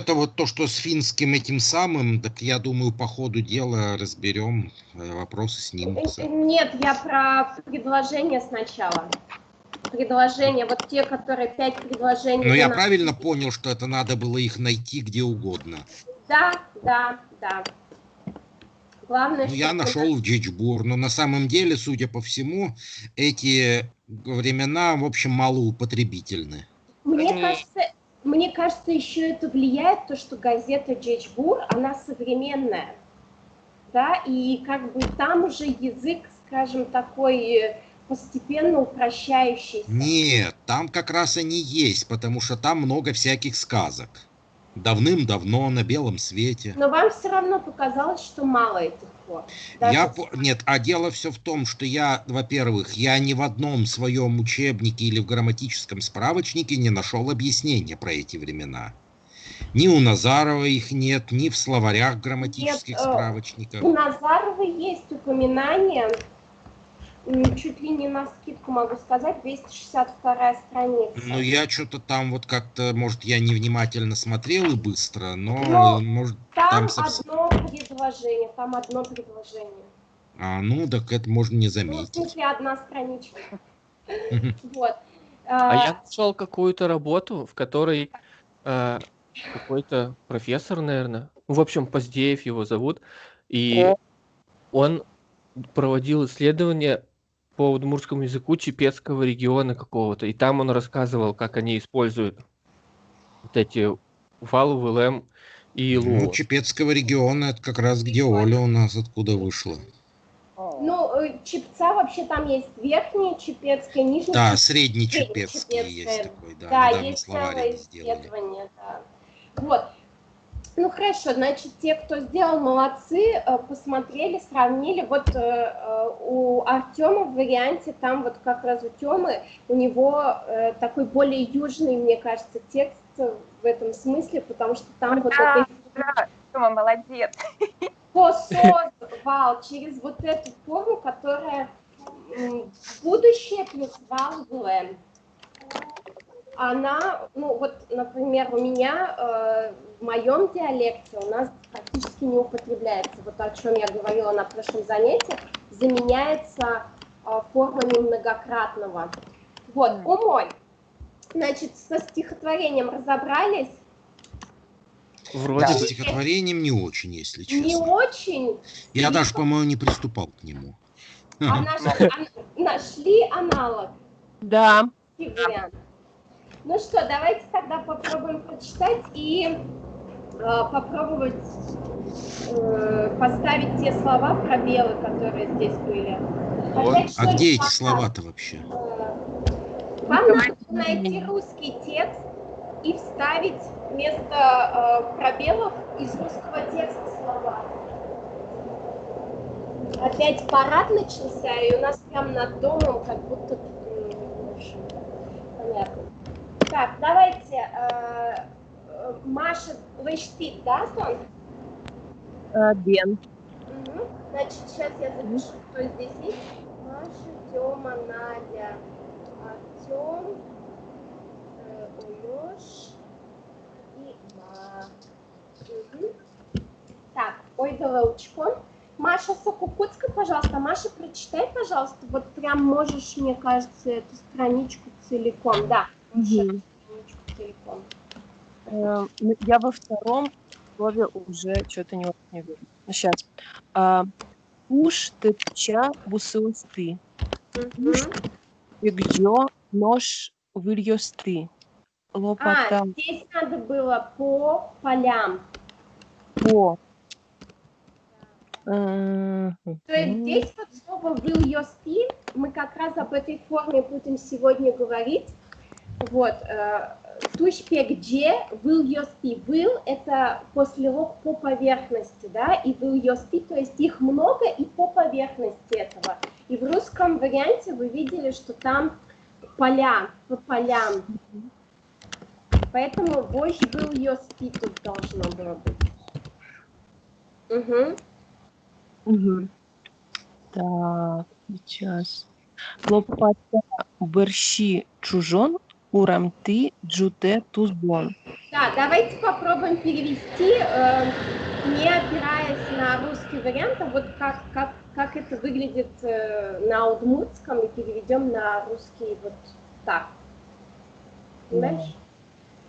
это вот то, что с финским этим самым, так я думаю, по ходу дела разберем, вопросы снимутся. Нет, я про предложения сначала. Предложения, вот те, которые 5 предложений. Но я правильно понял, что это надо было их найти где угодно? Да. Главное, Ну, я нашел в Джичбур, но на самом деле, судя по всему, эти времена, в общем, малоупотребительны. Мне кажется, еще это влияет то, что газета Джичбур, она современная, да, и как бы там уже язык, скажем, такой постепенно упрощающийся. Нет, там как раз они есть, потому что там много всяких сказок. Давным-давно, на белом свете. Но вам все равно показалось, что мало этих форм. Нет, а дело все в том, что я, во-первых, я ни в одном своем учебнике или в грамматическом справочнике не нашел объяснения про эти времена. Ни у Назарова их нет, ни в словарях грамматических справочников. У Назарова есть упоминание, чуть ли не на скидку могу сказать, 262 страница. Ну, я что-то там вот как-то, может, я невнимательно смотрел и быстро, но может, там одно предложение, ну, так это можно не заметить. Ну, в смысле, одна страничка. Вот. А я нашел какую-то работу, в которой какой-то профессор, наверное, в общем, Поздеев его зовут, и он проводил исследования по удмуртскому языку чепецкого региона какого-то, и там он рассказывал, как они используют вот эти валу, ВЛМ и лу. Ну, чепецкого региона, это как раз где Оля у нас откуда вышла. Ну, чепца вообще там есть верхний чепецкий, нижний. Да, средний чепецкий есть такой, да. Да, есть целое исследование, да. Вот. Ну хорошо, значит, те, кто сделал, молодцы, посмотрели, сравнили. Вот у Артема в варианте, там вот как раз у Темы, у него такой более южный, мне кажется, текст в этом смысле, потому что там вот это... Да, Тёма, молодец. Вал через вот эту форму, которая будущее плюс вал ВЛМ. Она, ну вот, например, у меня в моем диалекте у нас практически не употребляется, вот о чем я говорила на прошлом занятии, заменяется формами многократного. Вот, умой. Значит, со стихотворением разобрались. Вроде с стихотворением не очень, если честно. Не очень? Я даже, по-моему, не приступал к нему. Нашли аналог? Да. Ну что, давайте тогда попробуем прочитать и попробовать поставить те слова, пробелы, которые здесь были. А где эти слова-то вообще? Вам надо найти русский текст и вставить вместо пробелов из русского текста слова. Опять парад начался, и у нас прям над домом как будто... Понятно. Так, давайте. Маша, лыштит, да, Сон? Бен. Значит, сейчас я запишу, кто здесь есть. Маша, Тёма, Надя, Артём, Улёш и Ма. Так, Ольга Волчко. Маша Сокукутска, пожалуйста. Маша, прочитай, пожалуйста. Вот прям можешь, мне кажется, эту страничку целиком. Да, страничку целиком. Я во втором слове уже что-то не очень вижу. Сейчас. Уж ты ча бусылсты. Уж ты где нож выльёсты. Лопата. Здесь надо было по полям. По. То есть здесь вот слово «выльёсты», мы как раз об этой форме будем сегодня говорить. Вот. Тушпе где выльёсты. Выл – это послелог по поверхности, да, и выльёсты, то есть их много и по поверхности этого. И в русском варианте вы видели, что там поля, по полям. Поэтому больше выльёсты тут должно было быть. Так, сейчас. Лопата борщи чужон, урамты джуте тузбон. Да, давайте попробуем перевести, не опираясь на русский вариант, а вот как это выглядит на удмуртском, и переведем на русский вот так. Понимаешь?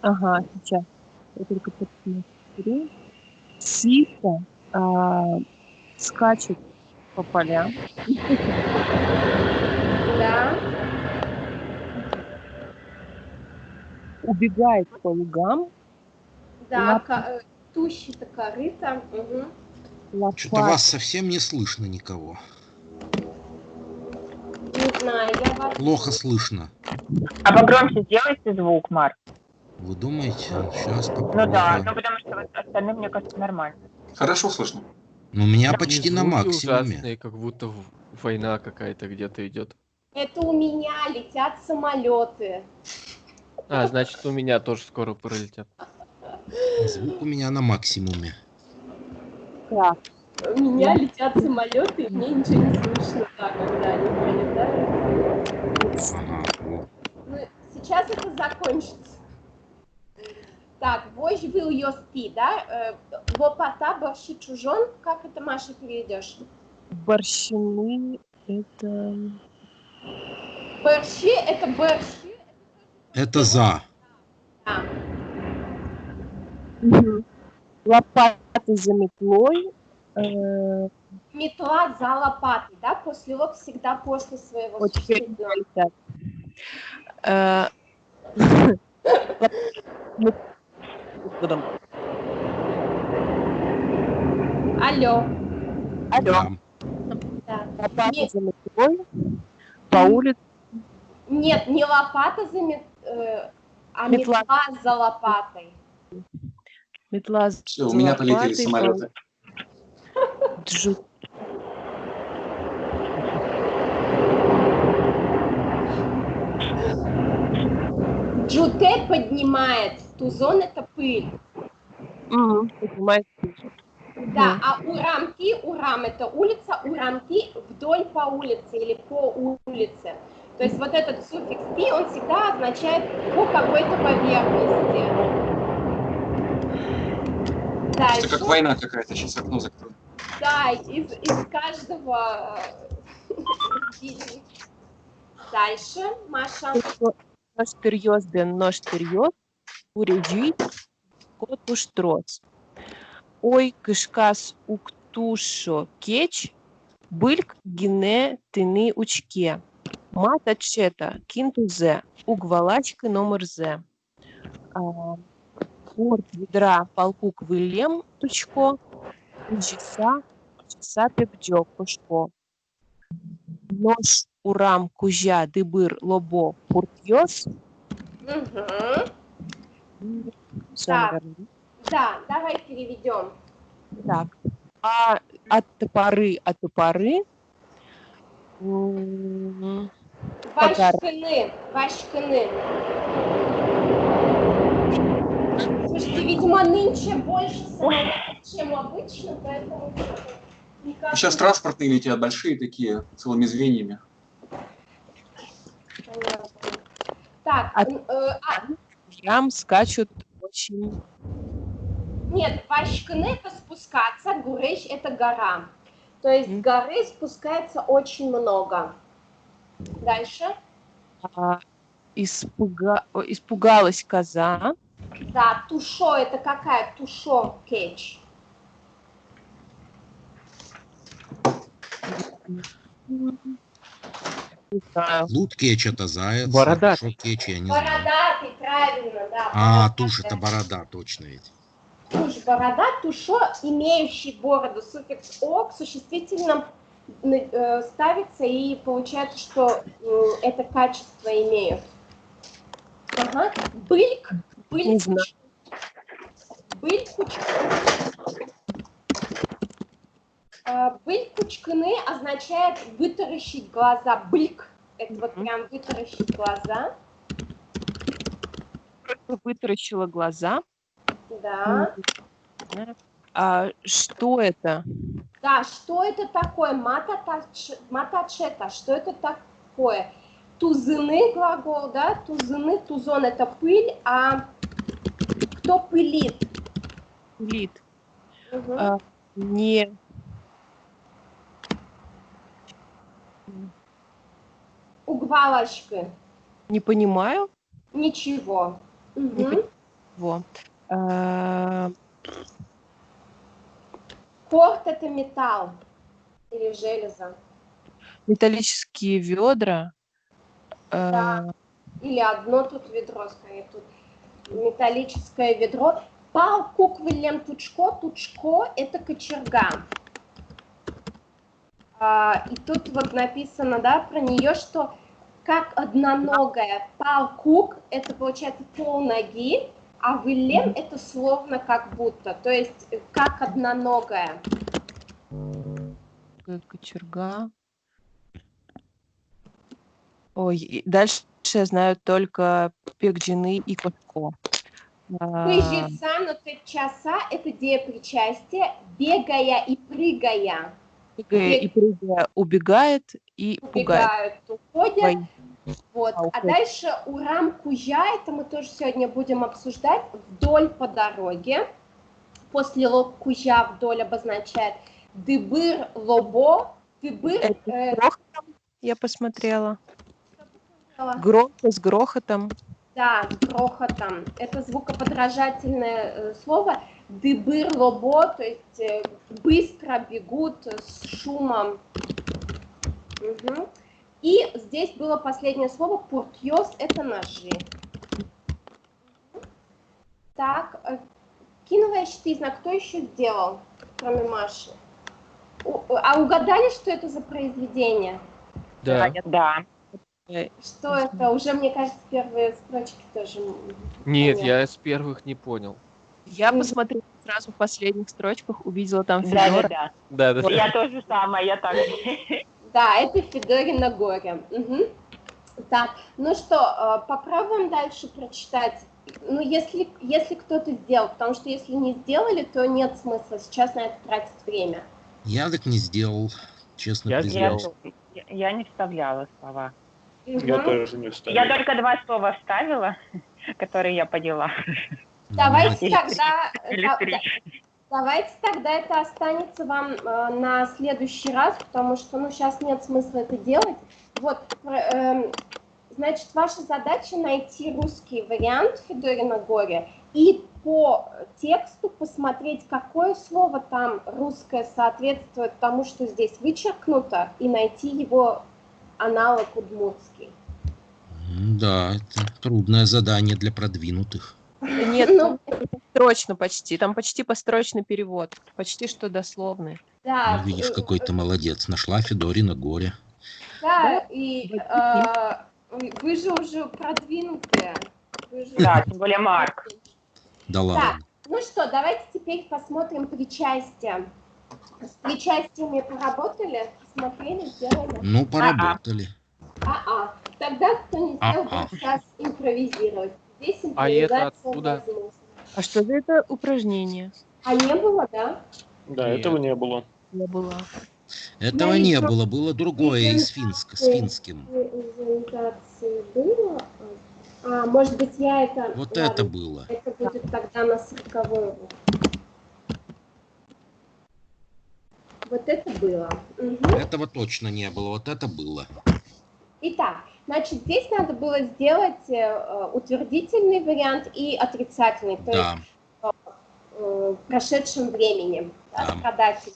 Ага, сейчас. Я только посмотрю. Птица скачет по полям. Да. Убегает по лугам. Да, тущи-то корыто. Угу. Что-то вас совсем не слышно никого. Не знаю, я вас... Плохо слышно. А погромче сделайте звук, Марк. Вы думаете? Сейчас Ну попробую. да, ну потому что вот остальным, мне кажется, нормально. Хорошо слышно. Ну, у меня И почти на звуки максимуме. ужасные, как будто война какая-то где-то идет. Это у меня летят самолеты. А, значит, у меня тоже скоро пролетят. Звук у меня на максимуме. Так, У меня летят самолеты, и мне ничего не слышно, да, когда они пролетают. Ага. О. Ну, сейчас это закончится. Так, вождь был ее спи, да? Лопата, борщи чужон. Как это, Маша, переведешь? борщины это... Борщи — это борщи. Это за. Да. Лопаты за метлой. Метла за лопатой, да? После лоб всегда после своего Вот теперь существительного. Алло. Алло. Да. Лопаты за метлой. По улице. Нет, не лопата за а Метла. метла за лопатой. Метла Все, за у меня полетели лопатой, самолеты. Джуте поднимает, тузон — это пыль. Поднимает. Да, а урам — это улица, урамки вдоль по улице или по улице. То есть вот этот суффикс «ти», он всегда означает по какой-то поверхности. Это как война какая-то, сейчас окно закрою. Да, из каждого... Дальше, Маша. Ностерьез бен ностерьез, урежи, кот уштрос. Ой, кышкас уктушо кеч, быльк гине тыны учке. Мата чета кинтузе, угвалачка номер зе. Порт ведра полкук вылем тучко, часа пепджок пушко. Нож урам кужа дыбыр лобо пуртьёс. Так, да, давай переведем. Так. А от топоры. Вашкины. Слушайте, видимо, нынче больше самолетов, чем обычно, поэтому... Сейчас транспортные летят, большие такие, целыми звеньями. Понятно. Так, Ям скачут очень... Нет, вашкины — это спускаться, гурыш — это гора. То есть с горы спускается очень много. Дальше. Испугалась коза. Да, тушо — это какая? Тушо, кетч. Лут кетч это заяц. Бородатый. Шо кетч, я не знаю. Бородатый, правильно, да. А, тушь это борода, точно ведь. Тушь, борода, тушо, имеющий бороду. Суффикс «о» к существительным ставится, и получается, что это качество имеют. Ага. Быльк. Быль-кучканы означает вытаращить глаза. Быльк — это вот прям вытаращить глаза. Вытаращила глаза. Да. Что это? Да, что это такое? Матачета, что это такое? Тузыны глагол, да? Тузыны, тузон — это пыль, а Кто пылит? Лид. Мгм. Не. Угвалашки. Не понимаю. Ничего. Не Мгм. Во. Э, Корт это металл или железо. Металлические ведра. Да. Или одно тут ведро, скорее тут металлическое ведро. Пал куквелем тучко. Тучко это кочерга. И тут вот написано, да, про нее, что как одноногая. Пал кук это получается полноги, а вылем это словно как будто, то есть как одноногая. Кочерга. Ой, и дальше я знаю только пекджины и кошко. Пыжица, но ты часа это деепричастие, бегая и прыгая. Бегая и прыгая, убегает и пугает. Убегают, уходят. Ой. Вот. А уходит. дальше урам кужа, это мы тоже сегодня будем обсуждать, вдоль по дороге. После лоб кужа вдоль обозначает дыбыр лобо. Дыбыр Это с грохотом, я посмотрела. Громко, с грохотом. да, с грохотом. Это звукоподражательное слово. Дыбыр лобо, то есть быстро бегут с шумом. Угу. И здесь было последнее слово пуртьос, это ножи. Так, киновая щитизна, кто еще сделал, кроме Маши? А угадали, что это за произведение? Да. Да. Что это? Уже, мне кажется, первые строчки тоже. Нет, понятно. я с первых не понял. Я посмотрела сразу в последних строчках, увидела там Да, Федора. да, Да, да, да. да. Я тоже самое, я так же. Да, это Федорино горе. Угу. Так, ну что, попробуем дальше прочитать. Ну, если кто-то сделал, потому что если не сделали, то нет смысла сейчас на это тратить время. Я так не сделал, честно Я признаюсь. Я не вставляла слова. Я Мгм. тоже не вставил. Я только 2 слова вставила, которые я поняла. Давайте Или тогда, Или 3. давайте тогда это останется вам на следующий раз, потому что, ну, сейчас нет смысла это делать. Вот, значит, ваша задача найти русский вариант Федорина горе и по тексту посмотреть, какое слово там русское соответствует тому, что здесь вычеркнуто, и найти его аналог удмуртский. Да, это трудное задание для продвинутых. Нет, Ну, строчно почти. Там почти построчный перевод. Почти что дословный. да, Ну, видишь, какой ты молодец. Нашла Федорина горе. да, и вы же уже продвинутые. Вы же- Да, тем более Марк. Да Так, ладно. ну что, давайте теперь посмотрим причастие. С причастиями поработали, посмотрели, сделали? Ну, поработали. Тогда кто не сделал, будет сейчас импровизировать. Здесь А это импровизация откуда? возможна. А что за это упражнение? А не было, да? Да, Нет. этого не было. Я была. Этого Ну, не еще было. Было другое и с финским. Презентации было. Может быть, я это... Вот ладно, это было. это будет тогда на 40-й урок. Вот это было. Мгм. Этого точно не было. Вот это было. Итак, значит, здесь надо было сделать утвердительный вариант и отрицательный, то есть Да. в прошедшем времени, да, Да. страдатель.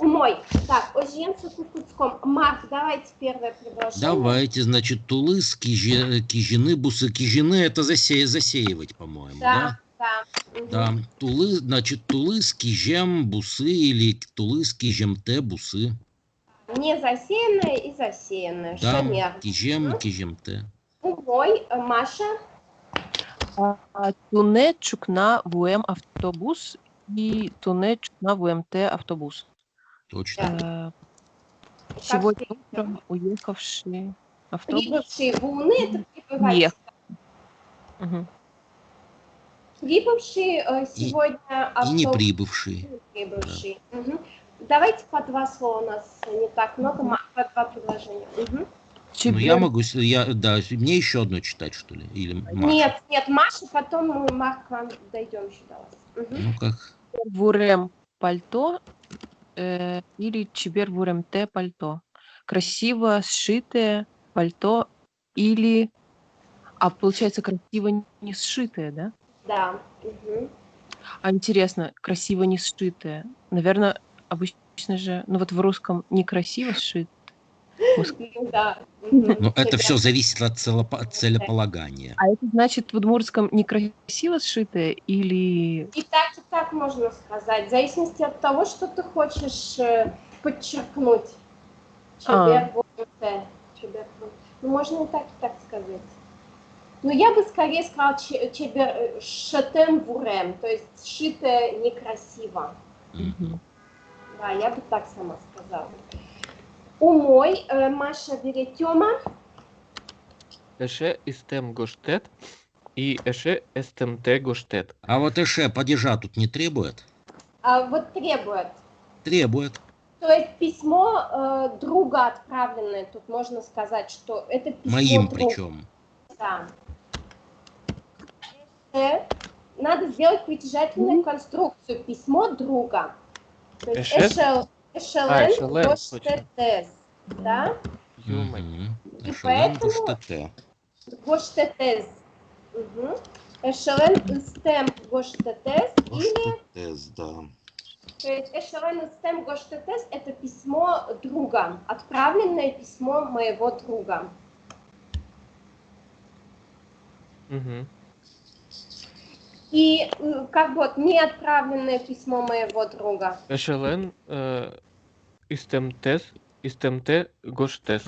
Умой. Так, оженцы кукуцком. Марк, давайте первое предложение. Давайте, значит, тулыс, кижины, бусы. Кижины это засеивать, по-моему, Да, да? да. Мгм. Да. Тулыс, значит, тулыс, кижем, бусы или тулыс, кижемте, бусы. Не засеянное и засеянное. Да, Шемер. кижем, кижемте. Умой. Маша. Туне чукна ВМ автобус и туне чукна ВМТ автобус. Точно. Сегодня утром уехавший автобус. Прибывшие в Уны, это прибывать. Нет. Мгм. Прибывший сегодня И не автобус. прибывшие. Прибывший. Мгм. Давайте по 2 слова, у нас не так много, по 2 предложения. Мгм. Ну, я могу, да, мне еще одно читать, что ли? Или Маша? Нет, Маша, потом мы, Марк, к вам дойдем еще до вас. Ну, как? Вурем пальто или чибер вурем те пальто. Красиво сшитое пальто или... А получается, красиво не сшитое, да? Да. А интересно, красиво не сшитое. Наверное, обычно же, ну вот в русском некрасиво сшит. Да. Но это все зависит от целеполагания. А это значит в удмуртском некрасиво сшитое или... И так можно сказать, в зависимости от того, что ты хочешь подчеркнуть. Ну, можно и так сказать. Но я бы скорее сказала шетем вурем, то есть сшитое некрасиво. Да, я бы так сама сказала. Умой, Маша берет Тёма. Эше истем гоштет и эше эстемте гоштет. А вот эше падежа тут не требует? А вот требует. Требует. То есть письмо друга отправленное, тут можно сказать, что это письмо Моим друга. причем. Да. Надо сделать притяжательную конструкцию. Письмо друга. То есть эшелен гоштетес. Да? И поэтому гоштетес. Эшелен истем гоштетес или... да. То есть эшелен истем гоштетес — это письмо друга. Отправленное письмо моего друга. И как вот неотправленное письмо моего друга. Эшелен истемте гоштес.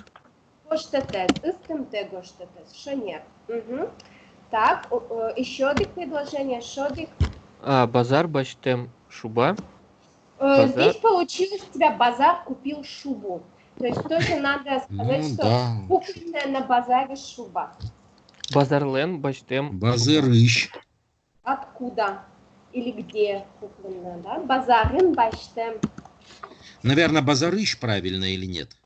Гоштетес, истемте гоштетес, шонер. Так, еще одно предложение, шодик. Базар баштем шуба. Здесь получилось, у тебя базар купил шубу. То есть тоже надо сказать, что купленная на базаре шуба. Базарлен баштем. Базарыщ. Откуда или где купленная, да? Базарын баштем. Наверное, базарыщ правильно или нет?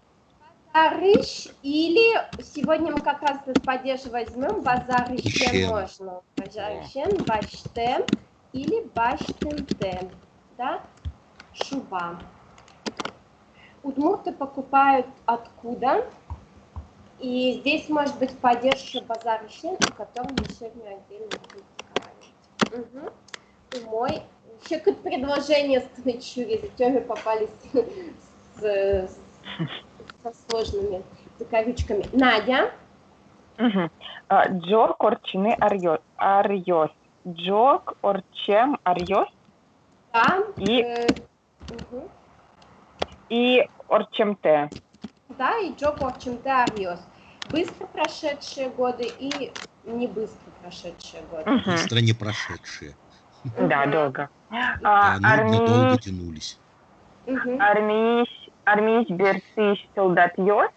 Базарыщ или сегодня мы как раз с падежа возьмем базарыщем можно. Базарыщем баштем или баштемтем, да? Шуба. Удмурты покупают откуда? И здесь может быть падеж базарыщем, о котором мы сегодня отдельно будем разговаривать. Мой. Еще какое-то предложение с чури, за попались со сложными закавичками. Надя. Джок орчины арьос. Джок орчем арьос. Да. И орчемте. Да, и джок орчемте арьос. Быстро прошедшие годы и не быстро прошедшие годы. Быстро не прошедшие. Да, долго. Долго тянулись. Армийс бертыш солдат йос.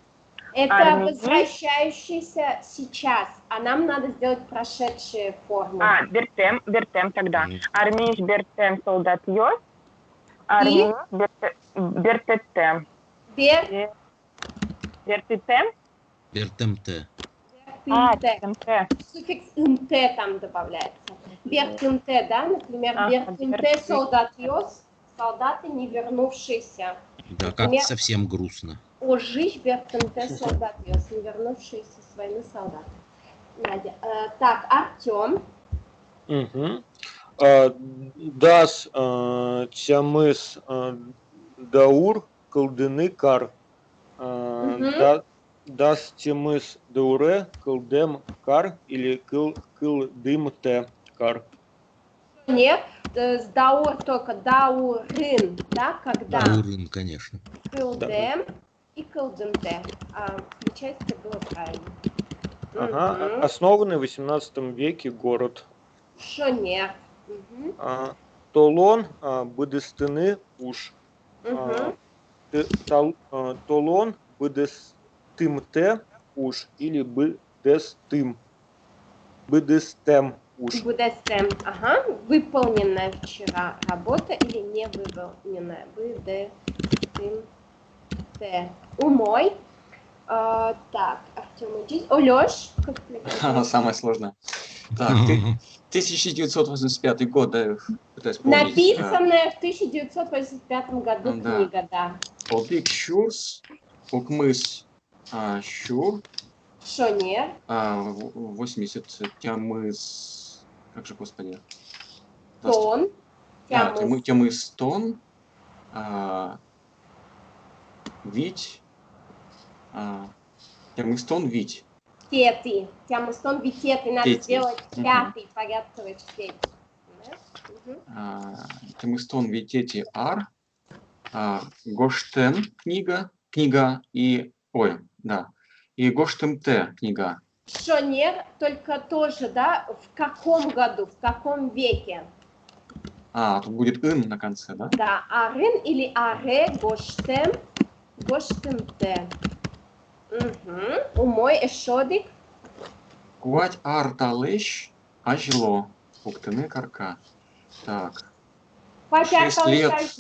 Это возвращающийся сейчас, а нам надо сделать прошедшие формы. Бертем тогда. Армийс бертем солдат йос. Армийс бертетем. Бертетем? Бертемте. Суффикс «нт» там добавляется. Бертемте, да, например, бертемте солдат йос, солдаты, не вернувшиеся. Да, как совсем грустно. Ожиж бертемте солдат йос, не вернувшиеся с войны солдаты. Надя. Так, Артем. Дас тямыс даур колдыны кар. Дас тямыс дауре колдем кар или кылдым те кар. Нет, с даур только даурын, да, когда? Даурын, конечно. Кылдем и кылдымте. Включается было правильно. Основанный в 18 веке город. Шонер. Толон быдыстыны уж. Толон быдыстымте уж или быдыстым. Быдыстем уж. Быдыстем, выполненная вчера работа или не выполненная. Быдыстымте. Умой. Так, Артем, иди. О, Лёш, как ты? Самое сложное. Так, 1985 год, да, пытаюсь помнить. Написанная в 1985 году Да. книга, да. Олбик Шурс, Укмыс Шур, Шонер, 80 Тямыс, как же, господи? Тон, Тямыс, Тямыс Тон, Вить, Тямыс Тон Вить. Тети. Тямыс Тон Витети. Надо Тети. сделать Мгм. пятый порядковый чтение. Тямыс Тон Витети Ар, Гоштен книга и, и Гоштем Т книга. Шонер, только тоже, да, в каком году, в каком веке? Тут будет ин на конце, да? Да, Арын или Аре, Гоштем, Гоштем Т. Умой Эшодик. Куать Арталыш Ажло, Уктыны Карка. Так. Папе 6 лет. Арталыш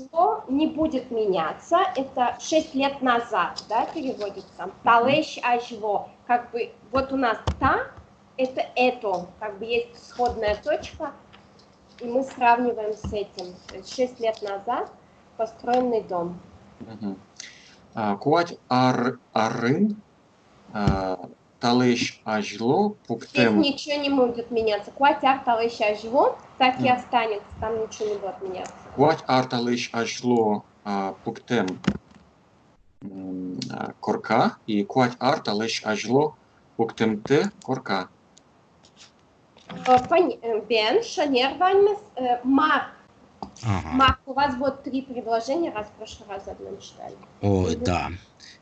не будет меняться. Это 6 лет назад, да, переводится. Талыш Ажло. Как бы вот у нас та, это, как бы есть сходная точка, и мы сравниваем с этим. То есть 6 лет назад построенный дом. Куать Арын Талыш Ажло, Здесь Пуктем. ничего не будет меняться. Куать Арталыш Ажло так и останется, там ничего не будет меняться. Куать Арталыш Ажло, Пуктем Корка и Куать Арталыш Ажло, Пуктем Т Корка. Бен, Шонер, Ваймес, Марк. Ага. Марк, у вас вот 3 предложения, раз в прошлый раз одно читали. Ой, да.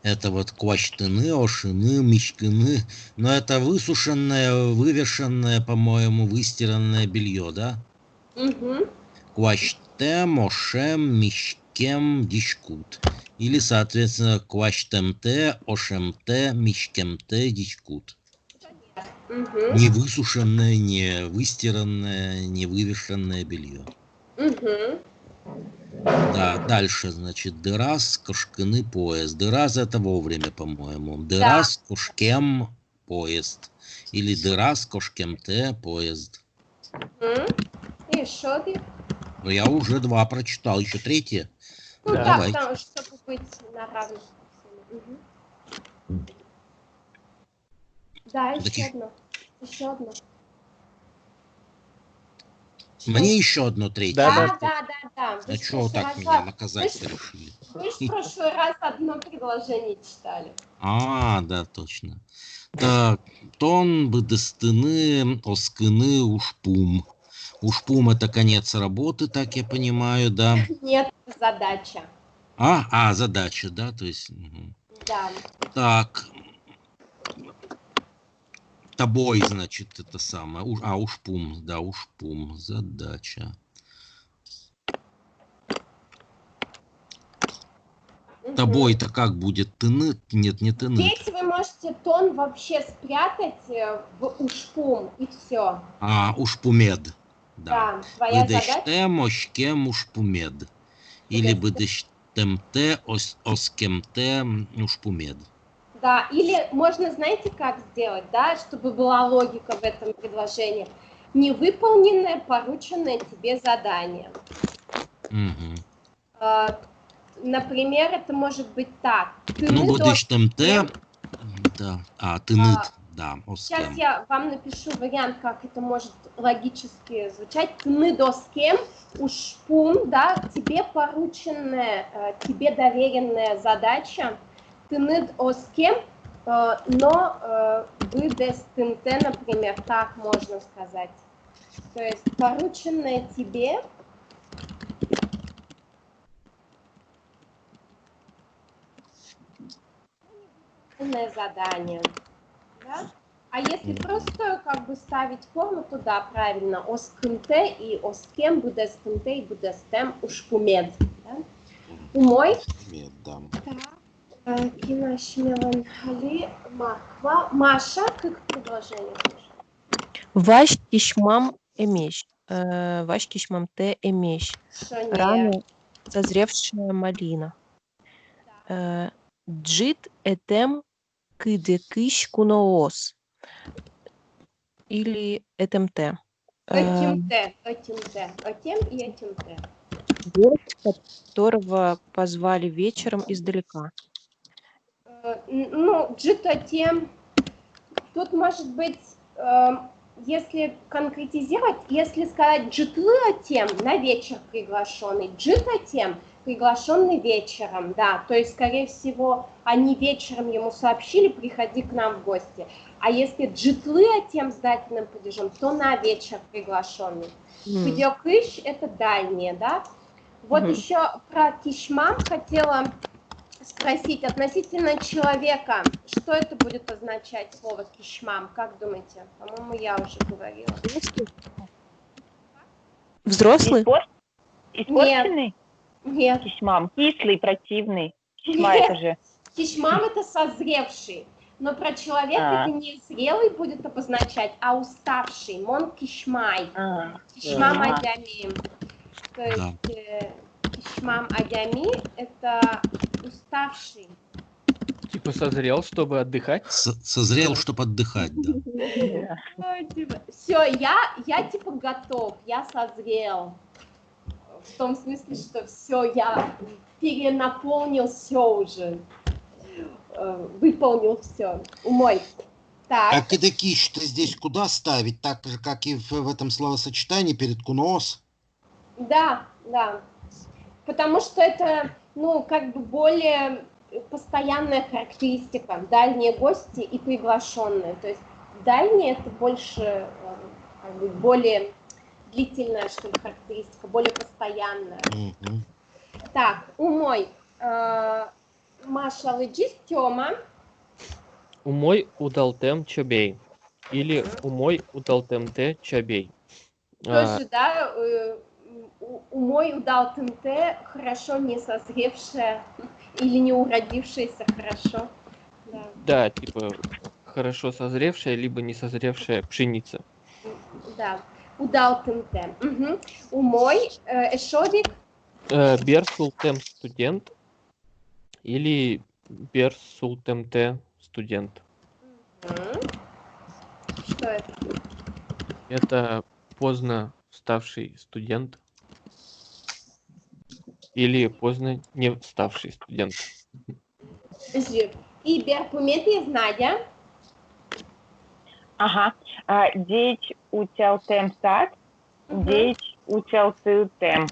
Это вот кваштыны, ошины, мешкины. Но это высушенное, вывешенное, по-моему, выстиранное белье, да? Угу. Кваштем, ошем, мешкем, дичкут. Или, соответственно, кваштемте, ошемте, мешкемте, дичкут. Угу. Не высушенное, не выстиранное, не вывешенное белье. Угу. Да, дальше, значит, дырас, кошкины, поезд. Дырас это вовремя, по-моему. Дырас, кошкем, поезд. Или дырас, кошкем-те, поезд. И Шодик. Но я уже 2 прочитал, еще 3. Ну Да. да, Давай. потому что чтобы быть на равных. Угу. Да, Так еще и- одно. Еще одно. Мне еще одно 3. Да. Да. А что так меня наказать-то решили? Вы же в прошлый раз одно предложение читали. Да, точно. Так, тон, быдыстыны, оскыны, ушпум. Ушпум это конец работы, так я понимаю, да. Нет, задача. Задача, да, то есть. Да. Так. Тобой, значит, это самое. Ушпум, да, ушпум, задача. Мгм. Тобой-то как будет? Тынет? Нет, не тынет. Здесь вы можете тон вообще спрятать в ушпум, и все. Ушпумед. Да. Да, твоя задача. Быдыштем, ошкем, ушпумед. Или быдыштемте, оскемте, ушпумед. Да, или можно, знаете, как сделать, да, чтобы была логика в этом предложении. Невыполненное, порученное тебе задание. Угу. Например, это может быть так. Быдыштемте, да. Тынет, да, Сейчас оскем. я вам напишу вариант, как это может логически звучать. Тны доскем, ушпум, да, тебе порученная, тебе доверенная задача. Тны оскем, но выдестынте, например, так можно сказать. То есть порученная тебе задание. Да? А если просто как бы ставить форму, то да, правильно. Оскымте и оскем, будестымте и будестем ушпумед. Да? Умой. Да. Так. Кинашмелан Али Маква. Маша, как предложение? Ваш кишмам эмеш. Ваш кишмам те эмеш. Рано созревшая малина. Джит этем кыдекыш куноос. Или этемте. Этимте, этим и этимте. Гость, которого позвали вечером издалека. Ну, джитатем, тут может быть, если конкретизировать, если сказать джитлатем, на вечер приглашенный, джитатем, приглашенный вечером, да, то есть, скорее всего, они вечером ему сообщили, приходи к нам в гости. А если джитлатем с дательным падежом, то на вечер приглашенный. Кыдекыш – это дальнее, да. Вот еще про кишмам хотела спросить относительно человека, что это будет означать слово кишмам, как думаете? По-моему, я уже говорила. Взрослый? Испорченный? Нет. Кишмам. Кислый, противный. Кишма это же. Кишмам это созревший, но про человека это не зрелый будет обозначать, а уставший. Мон кишмай. Кишмам адямим. То есть кишмам адями это уставший. Типа созрел, чтобы отдыхать? Созрел, чтобы отдыхать, да. Все, я типа готов, я созрел. В том смысле, что все, я перенаполнил все уже. Выполнил все. Умой. Так. А кыдекиш-то здесь куда ставить? Так же, как и в этом словосочетании перед куноос? Да, да. Потому что это, ну, как бы более постоянная характеристика. Дальние гости и приглашенные. То есть дальние это больше, как бы, более длительная, что ли, характеристика, более постоянная. Так, умой. Маша лыджис Тёма. Умой удалтем чобей. Или умой удалтемте чобей. Тоже, да, умой удалтемте хорошо не созревшая или не уродившаяся хорошо. Да, типа хорошо созревшая, либо не созревшая пшеница. Да, удалтемте. Умой, эшовик. Берсултем студент. Или берсултемте студент. Что это? Это поздно вставший студент. Или поздно не вставший студент. И берпумети Надя. Ага. Деич утялтем сад. Деич утялтем.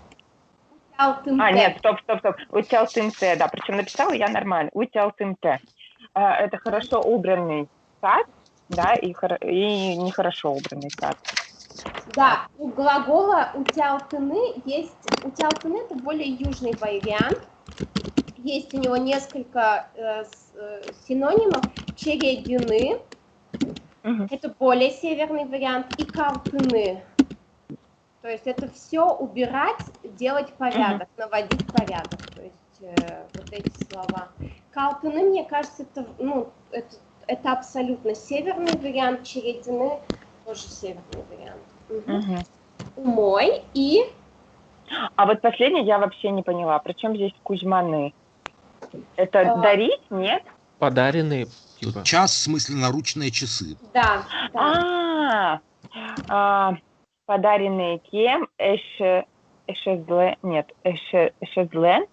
Нет, стоп. Утялтымте, да. Причем написала я нормально. Утялтымте. Это хорошо убранный сад, да, и нехорошо убранный сад. Да, у глагола утялтыны есть... Утялтыны это более южный вариант. Есть у него несколько синонимов. Чередины. Это более северный вариант. И калтыны. То есть это все убирать, делать порядок, наводить порядок. То есть вот эти слова. Калтыны, мне кажется, это, ну, это абсолютно северный вариант. Чередины тоже северный вариант. Умой и... А вот последний я вообще не поняла. Причем здесь кузьманы? Это дарить, нет? Подаренные, типа. Час, в смысле наручные часы. Да. Подаренные кем? Эшезлен? Нет, эшезлен?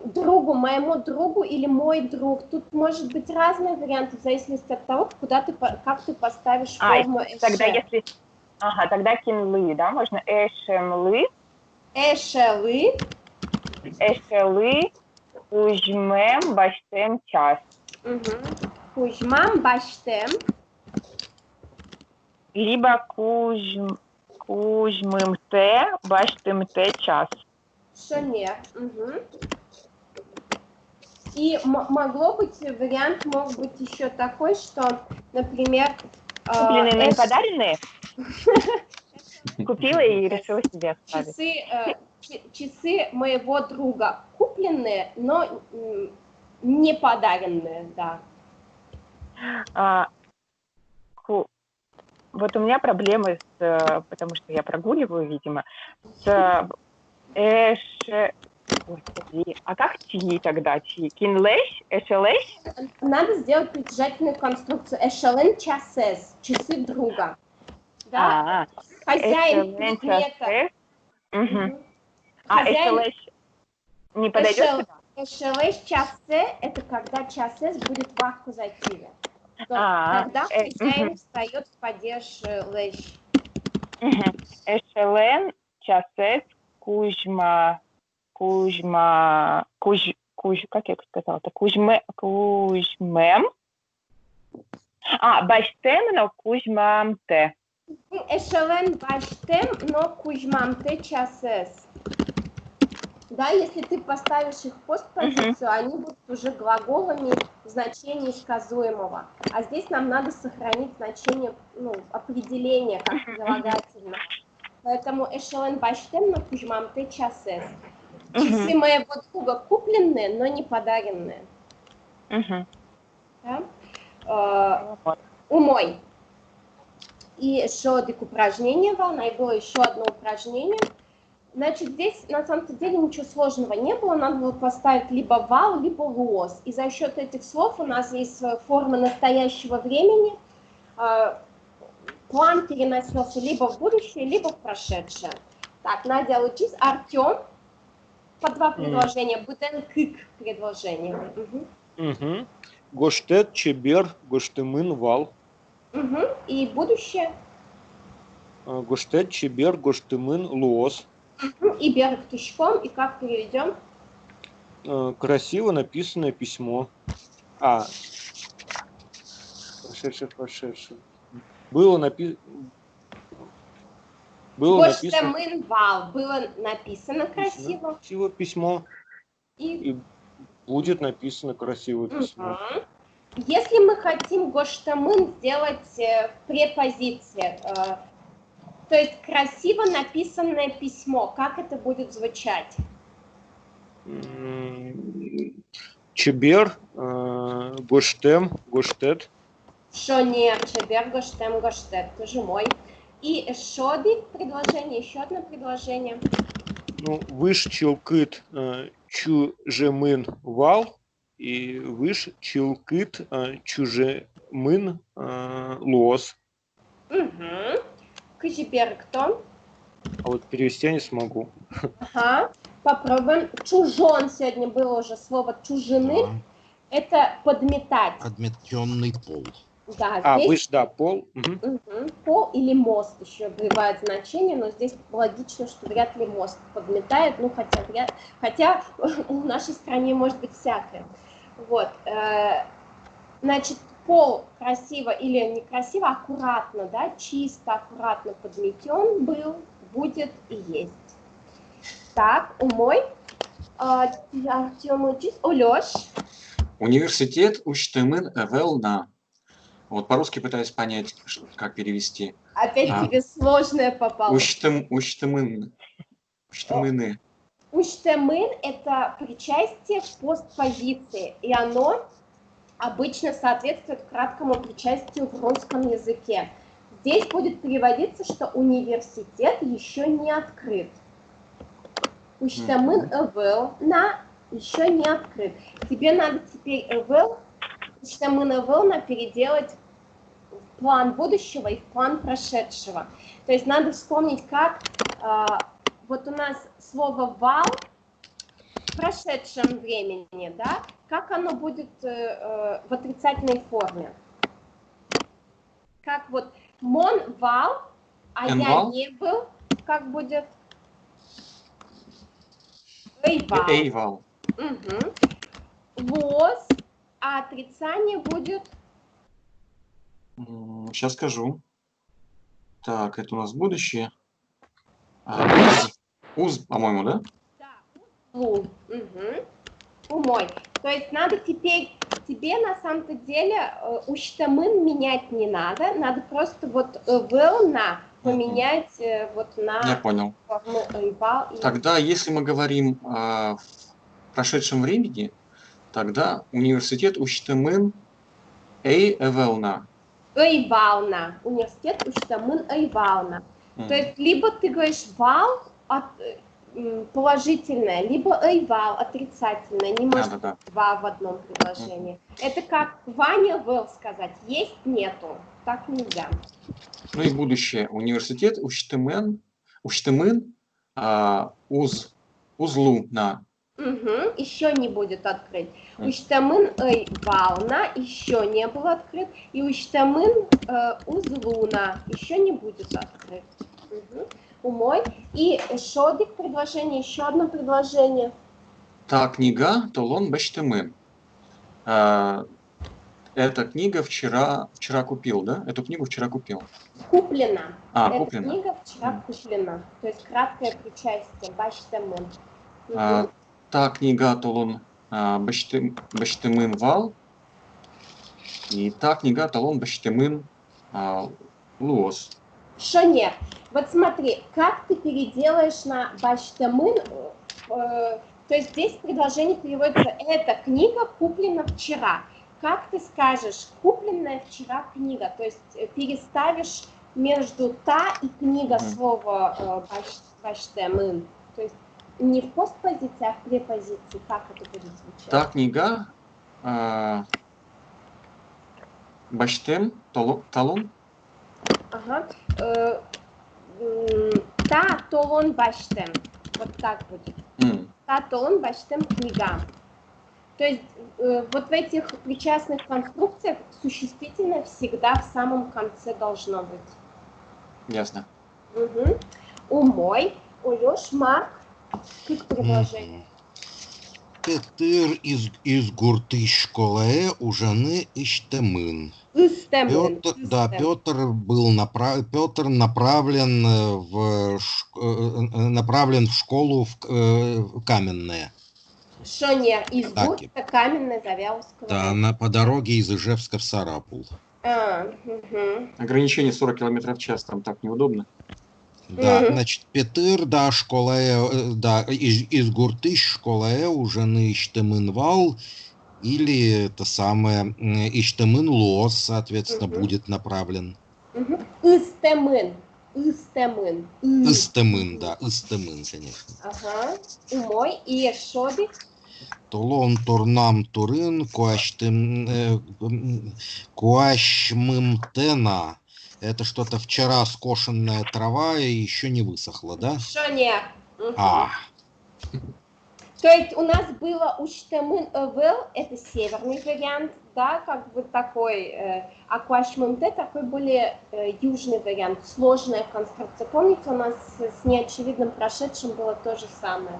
Другу, моему другу или мой друг. Тут может быть разные варианты в зависимости от того, как ты поставишь форму эше. Тогда если... тогда кинлы, да? Можно эшемлы. Эшелы. Эшелы кузьмем баштем час. Кузьмам баштем. Либо кузьмымте баштемте час. Шонер. И могло быть, вариант мог быть еще такой, что, например... Купленные, но подаренные? Купила и решила себе оставить. Часы моего друга купленные, но не подаренные, да. Вот у меня проблемы потому что я прогуливаю, видимо, с Господи, а как ти тогда? Ти? Кинлэш? Эшелэш? Надо сделать притяжательную конструкцию. Эшелен часес, часы друга. Да? Хозяин Эшелен предмета. часес. Мгм. Мгм. А Хозяин эшелэш не подойдет сюда? Эшелеш часе – это когда часес будет в аккузативе. Тогда хозяин Мгм. встает в падеж лэш. Мгм. Эшелен часес кужма как я сказала-то? Кужмем. Баштем, кужмамте. Эшелен баштем, но кужмамте часес. Да, если ты поставишь их в постпозицию, они будут уже глаголами в значении сказуемого. А здесь нам надо сохранить значение, определение как прилагательное. Поэтому эшелен баштем, но кужмамте часес. Часы моего друга купленные, но не подаренные. Да? Умой. И еще один упражнение, было еще одно упражнение. Значит, здесь на самом деле ничего сложного не было, надо было поставить либо вал, либо луос. И за счет этих слов у нас есть форма настоящего времени. План переносился либо в будущее, либо в прошедшее. Так, Надя, учись. Артем. По два предложения. Бутен кык предложение. Гоштет, чебер, гоштемын, вал. И будущее. Гоштет, чебер, гоштемын, луос. И берег тучком. И как переведем? Красиво написанное письмо. Прошедшее. Было написано... Гоштемын, вал. Было написано красиво. Красиво письмо. И будет написано красивое письмо. Если мы хотим гоштемын сделать в препозиции, то есть красиво написанное письмо, как это будет звучать? Чебер, гоштем, гоштет. Шонер, чебер, гоштем, гоштет. Тоже мой. И шоди предложение, еще одно предложение. Выш челкыт чужемын вал и выш челкыт чужемын лос. Кызибер кто? А вот перевести я не смогу. Ага. Попробуем. Чужон сегодня было уже слово чужины. Да. Это подметать. Подметенный пол. Да, здесь... выш, да, пол. Пол или мост еще бывает значение, но здесь логично, что вряд ли мост подметает, хотя в нашей стране может быть всякое. Вот. Значит, пол красиво или некрасиво, аккуратно, да, чисто, аккуратно подметен был, будет и есть. Так, умой. Артем учись. Олёш. Университет учтемын эвелна. Вот по-русски пытаюсь понять, как перевести. Опять тебе сложное попалось. Учтемыны. Учтемын – это причастие в постпозиции, и оно обычно соответствует краткому причастию в русском языке. Здесь будет переводиться, что университет еще не открыт. Учтемын эвелна еще не открыт. Тебе надо теперь учтемын эвелна переделать в план будущего и в план прошедшего. То есть надо вспомнить, как вот у нас слово «вал» в прошедшем времени, да, как оно будет в отрицательной форме. Как вот «мон вал», а я не был, как будет? «Эйвал». Эйвал. «Вос», а отрицание будет? Сейчас скажу. Так, это у нас будущее. Уз, по-моему, да? Да, умой. То есть надо теперь, тебе на самом-то деле учтемын менять не надо, надо просто вот «велна» поменять вот на... Я понял. Тогда, если мы говорим в прошедшем времени, тогда университет учтемын эвелна. Эйвална. Университет учтемын эйвална. То есть либо ты говоришь «вал», положительное, либо эйвал отрицательное, не может Да-да-да. быть два в одном предложении. Это как Ваня will сказать, есть, нету, так нельзя. Ну и будущее. Университет уштемен узлу на. Угу, еще не будет открыт. Уштамын эйвална еще не был открыт, и уштамын узлуна еще не будет открыт. Угу. Умой. И шодик предложение, еще одно предложение. Та книга толон бештемен. Эта книга вчера купил, да? Эту книгу вчера купил. Куплена. Эта Куплена. книга вчера куплена. То есть краткое причастие. Баштамын. Та книга толон бештемен вал. И та книга толон бештемен луос. Шонер. Вот смотри, как ты переделаешь на баштамын, то есть здесь предложение переводится «эта книга куплена вчера». Как ты скажешь «купленная вчера книга», то есть переставишь между «та» и «книга» слово баштамын, то есть не в постпозиции, а в препозиции, как это будет звучать? Та книга баштем талон. Ага. Та толон баштем. Вот так будет. Та толон баштем книга. То есть вот в этих причастных конструкциях существительное всегда в самом конце должно быть. Ясно. Угу. Умой. Улёш, Марк. Как предложение? Петыр из гурты школе у жены Иштемын. Истемын. Петр направлен в школу в Каменное. Шонер из гурта Каменное Завяловского. Да, по дороге из Ижевска в Сарапул. Ограничение 40 км в час, там так неудобно. Да, значит, Петыр, да, из гурты школе у жены Иштемын вал, или это самое Иштемын лос, соответственно, будет направлен. Истемын, да, истемын, конечно. Ага, умой, и шодик. Толон турнам турын куашмымтена. Это что-то вчера скошенная трава и еще не высохла, да? Шонер. То есть у нас было уштемын эвел, это северный вариант, да, как бы такой, а куашмымте такой более южный вариант, сложная конструкция. Помните, у нас с неочевидным прошедшим было то же самое?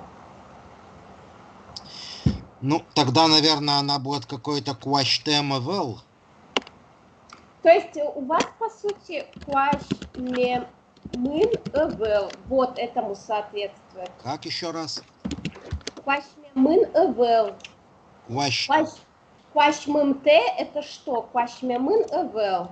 Ну, тогда, наверное, она будет какой-то куаштем эвел. То есть у вас, по сути, куашмемын эвел, вот этому соответствует. Как еще раз? Куашмемын эвел. Куашмымте это что? Куашмемын эвел.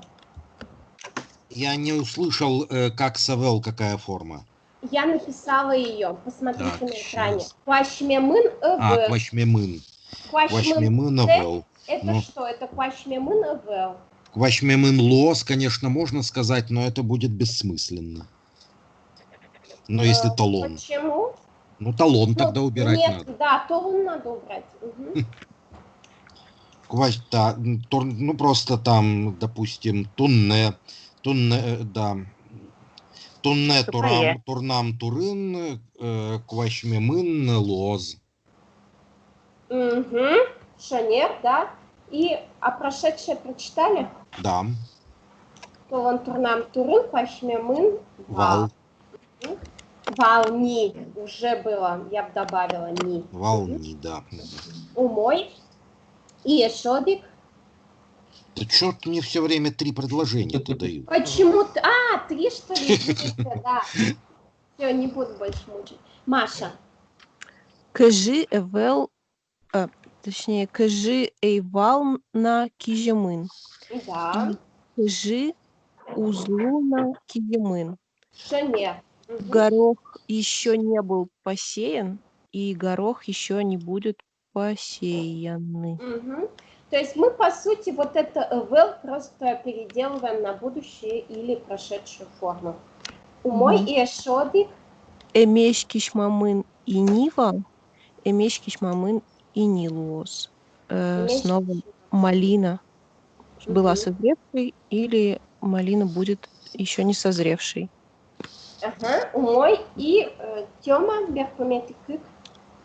Я не услышал, как с эвел, какая форма. Я написала ее, посмотрите так, на экране. Куашмемын эвел. Куашмемын. Куашмемын эвел. Это что? Это куашмемын эвел. Куашмемын лос, конечно, можно сказать, но это будет бессмысленно. Но если талон. Почему? Ну, талон тогда убирать надо. Да, талон надо убрать. Ну, просто там, допустим, тунне, да. Тунне турнам турын, куашмемын лоз. Шонер, да. А прошедшее прочитали? Да. Толон турнам турын, куашмемын вал. Волни уже было, я бы добавила ни. Волни, да. Умой. И шодик. Да черт, мне все время 3 предложения-то дают. Почему? 3 что ли? Да. Все, не буду больше мучить. Маша. Кажи эвел, точнее, кажи эйвал на кижемын. Да. Кажи узлу на кижемын. Шонер. Горох еще не был посеян, и горох еще не будет посеянный. То есть мы, по сути, вот это will просто переделываем на будущее или прошедшую форму. Умой и шодик. Эмеш кишмамын и нива, эмеш кишмамын и нилуос. Снова малина была созревшей или малина будет еще не созревшей. Ага, умой и Тёма, берпомети кык.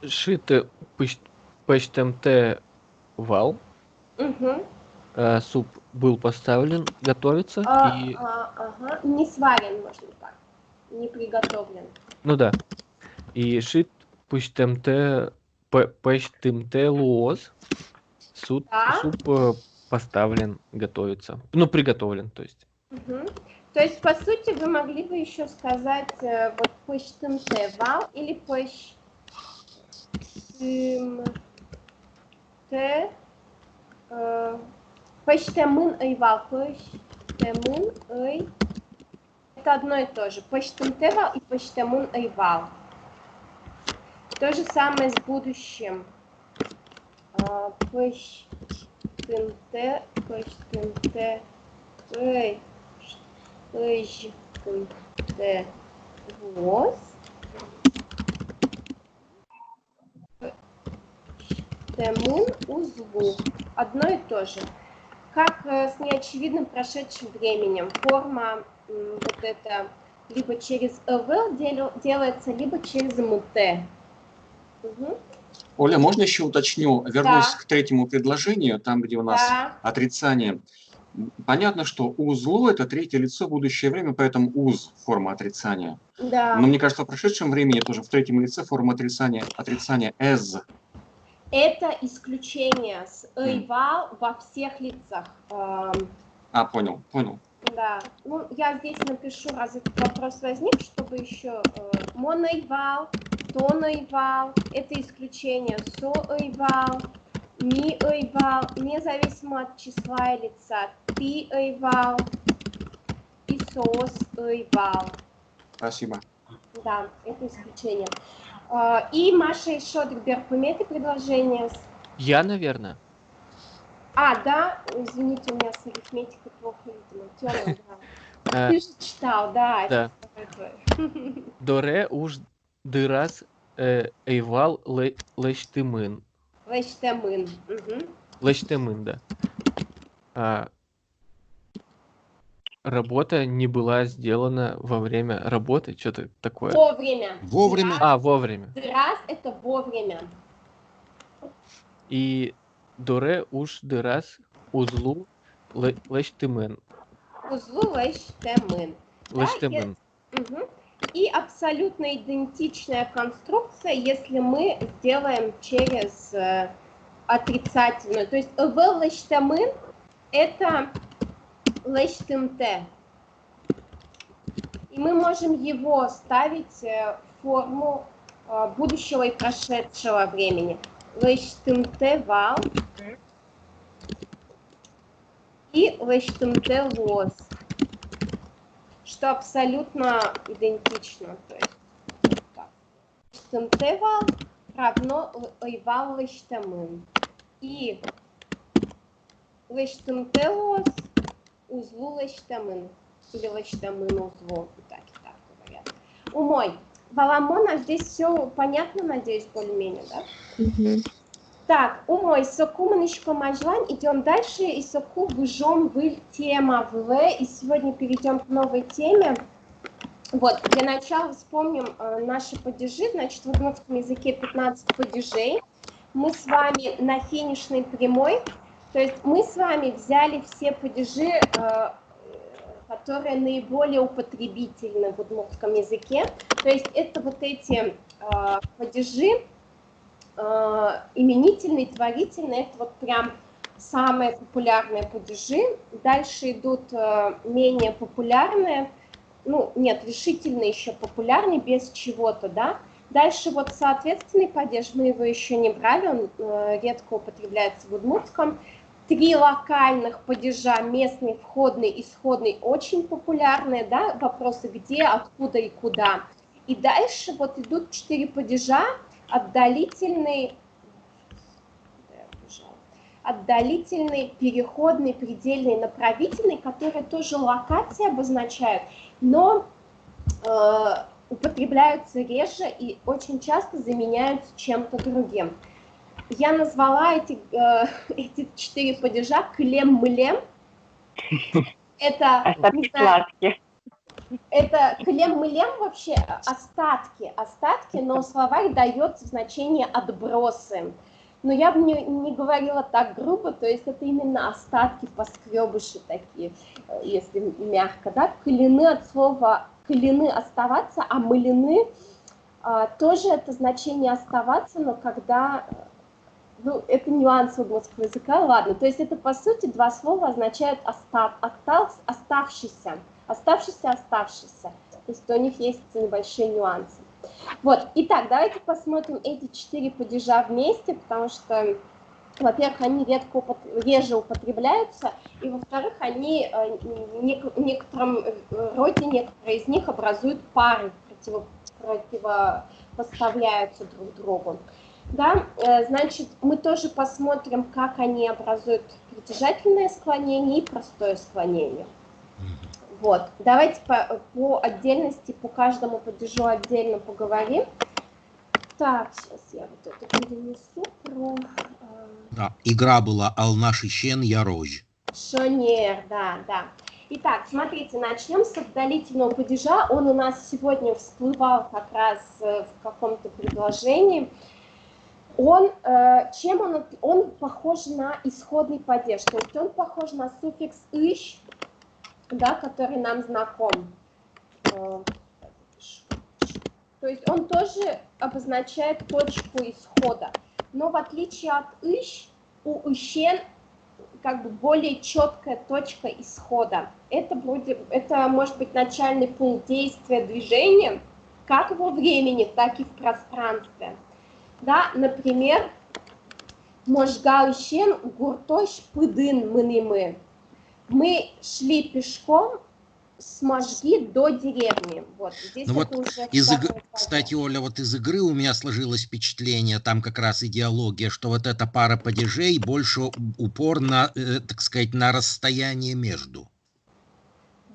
Шиты пэштэмте вал. Угу. Суп был поставлен готовиться и... Ага, не сварен, можно так, не приготовлен. Ну да. И шит пэштэмте луоз. Суп поставлен готовится. Ну, приготовлен, то есть. Угу. То есть, по сути, вы могли бы еще сказать вот пэштэмте вал или пэштэмын эй вал, пэштэмын эй. Это одно и то же. Пэштэмте вал и пэштэмын эй вал. То же самое с будущим. Пэштэмте эй. Вот. Темун узлу. Одно и то же. Как с неочевидным прошедшим временем. Форма вот это либо через ЭВ делается, либо через МТ. Угу. Оля, можно еще уточню? Вернусь к третьему предложению, там, где у нас отрицание. Понятно, что узло – это третье лицо, будущее время, поэтому уз – форма отрицания. Да. Но мне кажется, в прошедшем времени тоже в третьем лице форма отрицания as. Это исключение с эйвал во всех лицах. Понял. Да. Ну, я здесь напишу, раз этот вопрос возник, чтобы еще моноэйвал, тоноэйвал – это исключение соэйвал. Ми-эйвал, независимо от числа и лица, ти-эйвал и соос-эйвал. Спасибо. Да, это исключение. И Маша и Шодрик берпомети предложение. Я, наверное. Да, извините, у меня с арифметикой плохо видно. Тёма, да. Ты же читал, да. Да. Доре уж дырас эйвал лештымын. Лештемын. Лештемын, да. Работа не была сделана во время работы, что-то такое. Вовремя. Вовремя. Дырас – это вовремя. И доре уж дырас узлу лештемын. Узлу лештемын. Лештемын. И абсолютно идентичная конструкция, если мы сделаем через отрицательную. То есть в лештемын – это лештемте. И мы можем его ставить в форму будущего и прошедшего времени. Лештемте вал и лештемте лоз. Что абсолютно идентично. То есть, лештемте вал равно эйвал лештемын. И лештемте лоз узлу лештемын. Или лештемын узлу. И так говорят. Умой. Валамона, здесь все понятно, надеюсь, более-менее, да? Так, умой, соку манышко мажлань, идем дальше, и соку выжжем выль тема в л, и сегодня перейдем к новой теме. Вот, для начала вспомним наши падежи, значит, в удмуртском языке 15 падежей. Мы с вами на финишной прямой, то есть мы с вами взяли все падежи, которые наиболее употребительны в удмуртском языке, то есть это вот эти падежи, именительный, творительный, это вот прям самые популярные падежи. Дальше идут менее популярные, ну нет, решительные еще популярные, без чего-то, да. Дальше вот соответственный падеж, мы его еще не брали, он редко употребляется в удмуртском. 3 локальных падежа, местный, входный, исходный, очень популярные, да, вопросы где, откуда и куда. И дальше вот идут 4 падежа, отдалительный, переходный, предельный, направительный, которые тоже локации обозначают, но употребляются реже и очень часто заменяются чем-то другим. Я назвала эти 4 падежа клем-млем. Это, не знаю, это клем-млем вообще остатки, но словарь дает значение отбросы. Но я бы не говорила так грубо, то есть это именно остатки, поскребыши такие, если мягко, да. Кляны от слова кляны оставаться, а мылены тоже это значение оставаться, но когда, ну, это нюанс удмуртского языка, ладно. То есть это, по сути, два слова означают оставшийся. То есть у них есть небольшие нюансы. Вот, итак, давайте посмотрим эти 4 падежа вместе, потому что, во-первых, они реже употребляются, и, во-вторых, они в некотором роде, некоторые из них образуют пары, противопоставляются друг другу. Да? Значит, мы тоже посмотрим, как они образуют притяжательное склонение и простое склонение. Вот, давайте по отдельности, по каждому падежу отдельно поговорим. Так, сейчас я вот это перенесу про... Да, игра была «Ал наш ищен я рожь». Шонер, да. Итак, смотрите, начнем с отдалительного падежа. Он у нас сегодня всплывал как раз в каком-то предложении. Он похож на исходный падеж, то есть он похож на суффикс «ищ», да, который нам знаком. То есть он тоже обозначает точку исхода. Но в отличие от «ищ», у «ищен» как бы более четкая точка исхода. Это может быть начальный пункт действия движения, как во времени, так и в пространстве. Да, например, «Можгал ищен гуртош пыдын мынимы». Мы шли пешком с Можги до деревни. Вот, здесь ну это вот уже кстати, Оля, вот из игры у меня сложилось впечатление, там как раз идеология, что вот эта пара падежей больше упор на, так сказать, на расстояние между.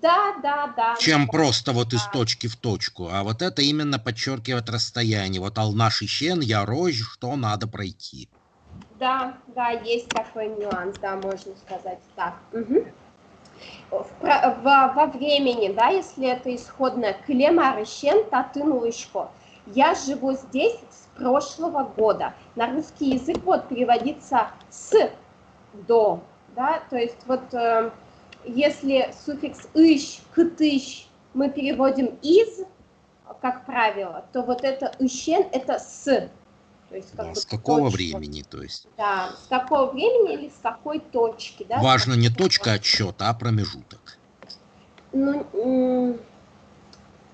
Да. Чем просто вот из точки в точку. А вот это именно подчеркивает расстояние. Вот «Ал наш ищен я рожь», что надо пройти. Да, есть такой нюанс, да, можно сказать так. Угу. Во времени, да, если это исходное «клемарыщен татынуишко». Я живу здесь с прошлого года. На русский язык вот переводится с до, да, то есть вот если суффикс «ищ», «кытыщ» мы переводим «из», как правило, то вот это «ищен» это «с». То есть, как бы с какого точка. времени, то есть? Да, с какого времени или с какой точки. Да, важно не точка отсчета, а промежуток. Ну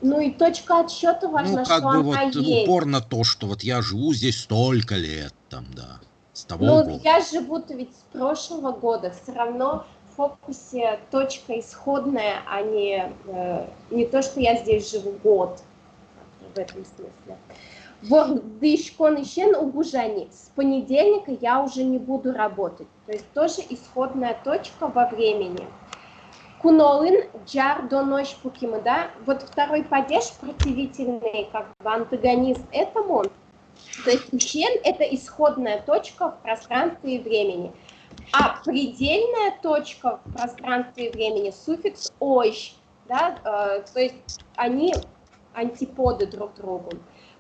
и точка отсчета важна, как что бы она вот есть. упор на то, что вот я живу здесь столько лет, там, да, с того года. Я живу-то ведь с прошлого года, все равно в фокусе точка исходная, а не то, что я здесь живу год, в этом смысле. С понедельника я уже не буду работать. То есть тоже исходная точка во времени. Кунолын джар до ночь пукимы, да? Вот второй падеж противительный, как бы антагонист этому. То есть ущен это исходная точка в пространстве и времени. А предельная точка в пространстве и времени суффикс ойш, да? То есть они антиподы друг другу.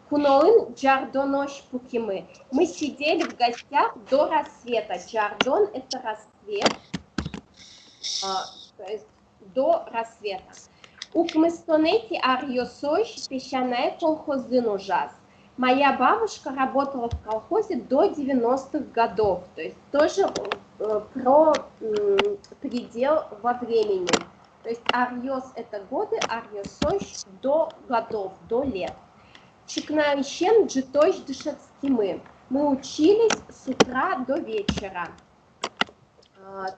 Кунолын джардонош пукимы. Мы сидели в гостях до рассвета. Джардон это рассвет, то есть до рассвета. Укмыстонети арьосош песчаная колхозын ужас. Моя бабушка работала в колхозе до 90-х годов. То есть тоже про предел во времени. То есть арьос это годы, арьосош до годов, до лет. Чикнаищен джитош дышацкимы. Мы учились с утра до вечера.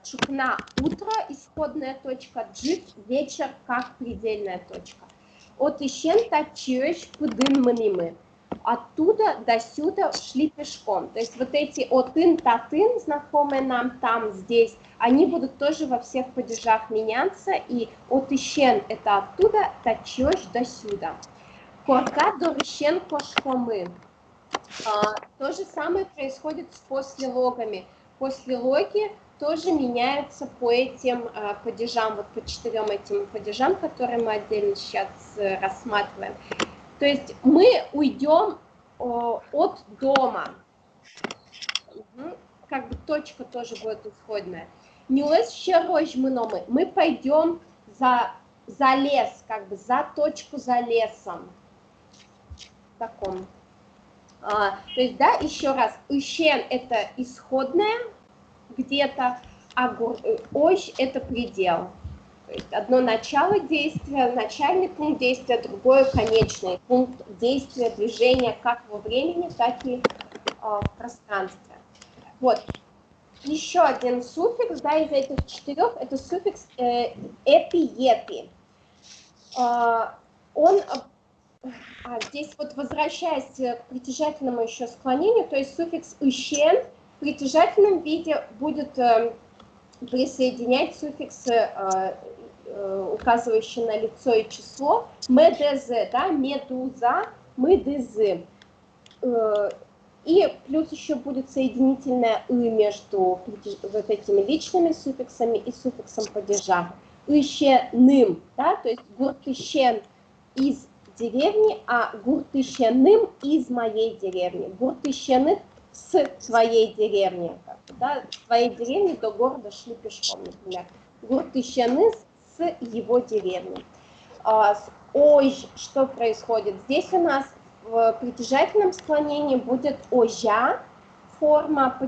Чукна утро, исходная точка, джит вечер как предельная точка. От ищен тачиёш пыдын мынимы. Оттуда до сюда шли пешком. То есть вот эти отын, татын, знакомые нам там, здесь, они будут тоже во всех падежах меняться. И от ищен это оттуда, тачиёш до сюда. Корка дорищен кошкомы. То же самое происходит с послелогами. Послелоги тоже меняются по этим падежам, вот по 4 этим падежам, которые мы отдельно сейчас рассматриваем. То есть мы уйдем от дома. Как бы точка тоже будет исходная. Мы пойдем за лес, как бы за точку за лесом. В таком. То есть, да, еще раз, ущен это исходное где-то, а ощ это предел. То есть одно начало действия, начальный пункт действия, другое конечный пункт действия, движения как во времени, так и в пространстве. Вот. Еще один суффикс, да, из этих 4, это суффикс эпи-епи. Здесь вот возвращаясь к притяжательному еще склонению, то есть суффикс «ущен» в притяжательном виде будет присоединять суффиксы, указывающие на лицо и число, «медз», да, «медуза», «мыдызы». И плюс еще будет соединительное «ы» между вот этими личными суффиксами и суффиксом падежа. «Ищеным», да, то есть «гуртыщен» из деревни, а «гуртыщеным» из моей деревни. «Гуртыщены» с твоей деревни. Да, с твоей деревни до города шли пешком, например. «Гуртыщены» с его деревни. С «ож» что происходит? Здесь у нас в притяжательном склонении будет «ожа», форма,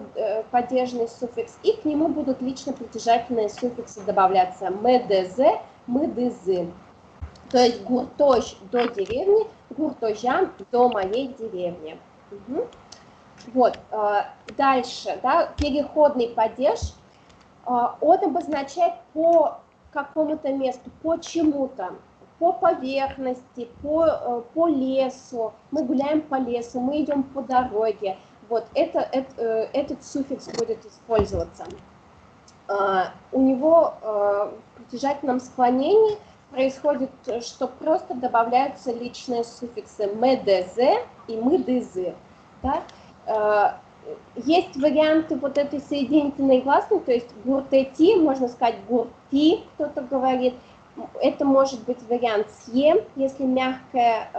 падежный суффикс, и к нему будут лично притяжательные суффиксы добавляться «медз», «мыдызы». То есть «гуртож» до деревни, «гуртожа» до моей деревни. Вот, дальше, да, переходный падеж, он обозначает по какому-то месту, по чему-то, по поверхности, по лесу. Мы гуляем по лесу, мы идем по дороге. Вот, этот суффикс будет использоваться. У него в притяжательном склонении происходит, что просто добавляются личные суффиксы «медз» и «мыдызы». Да? Есть варианты вот этой соединительной гласной, то есть «гуртети», можно сказать «гурти», кто-то говорит. Это может быть вариант «сье», если мягкая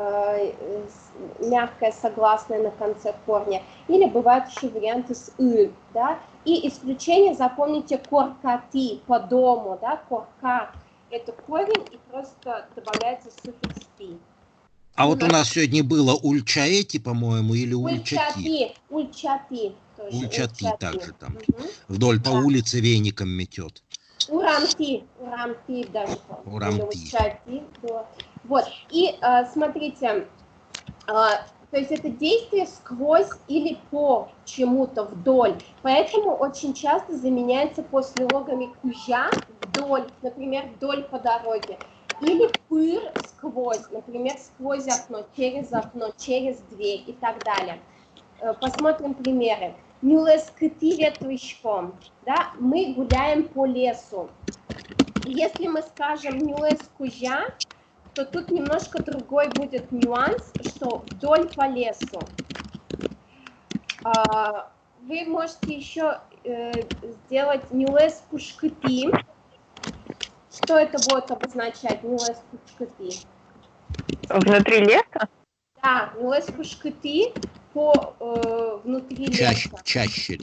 согласная на конце корня. Или бывают еще варианты с «ы». Да? И исключение, запомните, «коркати» по дому, да? «Корка» – это корень, и просто добавляется суффикс «ти». А вот у нас сегодня было «ульчаэти», по-моему, или «ульчати». «Ульчати». «Ульчати» также там. Вдоль по улице веником метет. «Урамти» даже. «Урамти». Да. Вот, и смотрите, то есть это действие сквозь или по чему-то, вдоль. Поэтому очень часто заменяется послелогами «кужа» вдоль, например, вдоль по дороге. Или «пыр» сквозь, например, сквозь окно, через дверь и так далее. Посмотрим примеры. «Нюлескыти ветвышком», да, мы гуляем по лесу. Если мы скажем «нюлескужа», то тут немножко другой будет нюанс, что вдоль по лесу. Вы можете еще сделать «нюлескушкыти». Что это будет обозначать «нюлескушкыти»? Внутри леса? Да, «нюлескушкыти» внутри леса. Чаще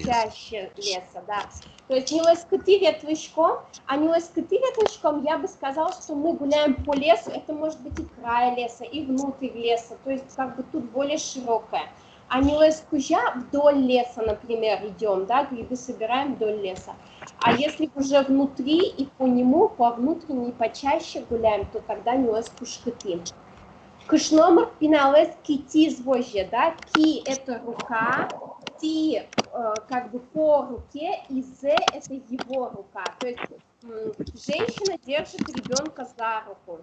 леса, да. То есть «нюлескыти ветвышком», а «нюлескыти ветвышком» я бы сказала, что мы гуляем по лесу, это может быть и край леса, и внутрь леса, то есть как бы тут более широкое. А «нюлескужа» вдоль леса, например, идем, да, грибы собираем вдоль леса. А если уже внутри и по нему, по внутренней, почаще гуляем, то тогда «нюлескушкыти». Кышномер пиналес кити звозже, да, ки это рука, ти как бы по руке, и зе это его рука. То есть женщина держит ребенка за руку.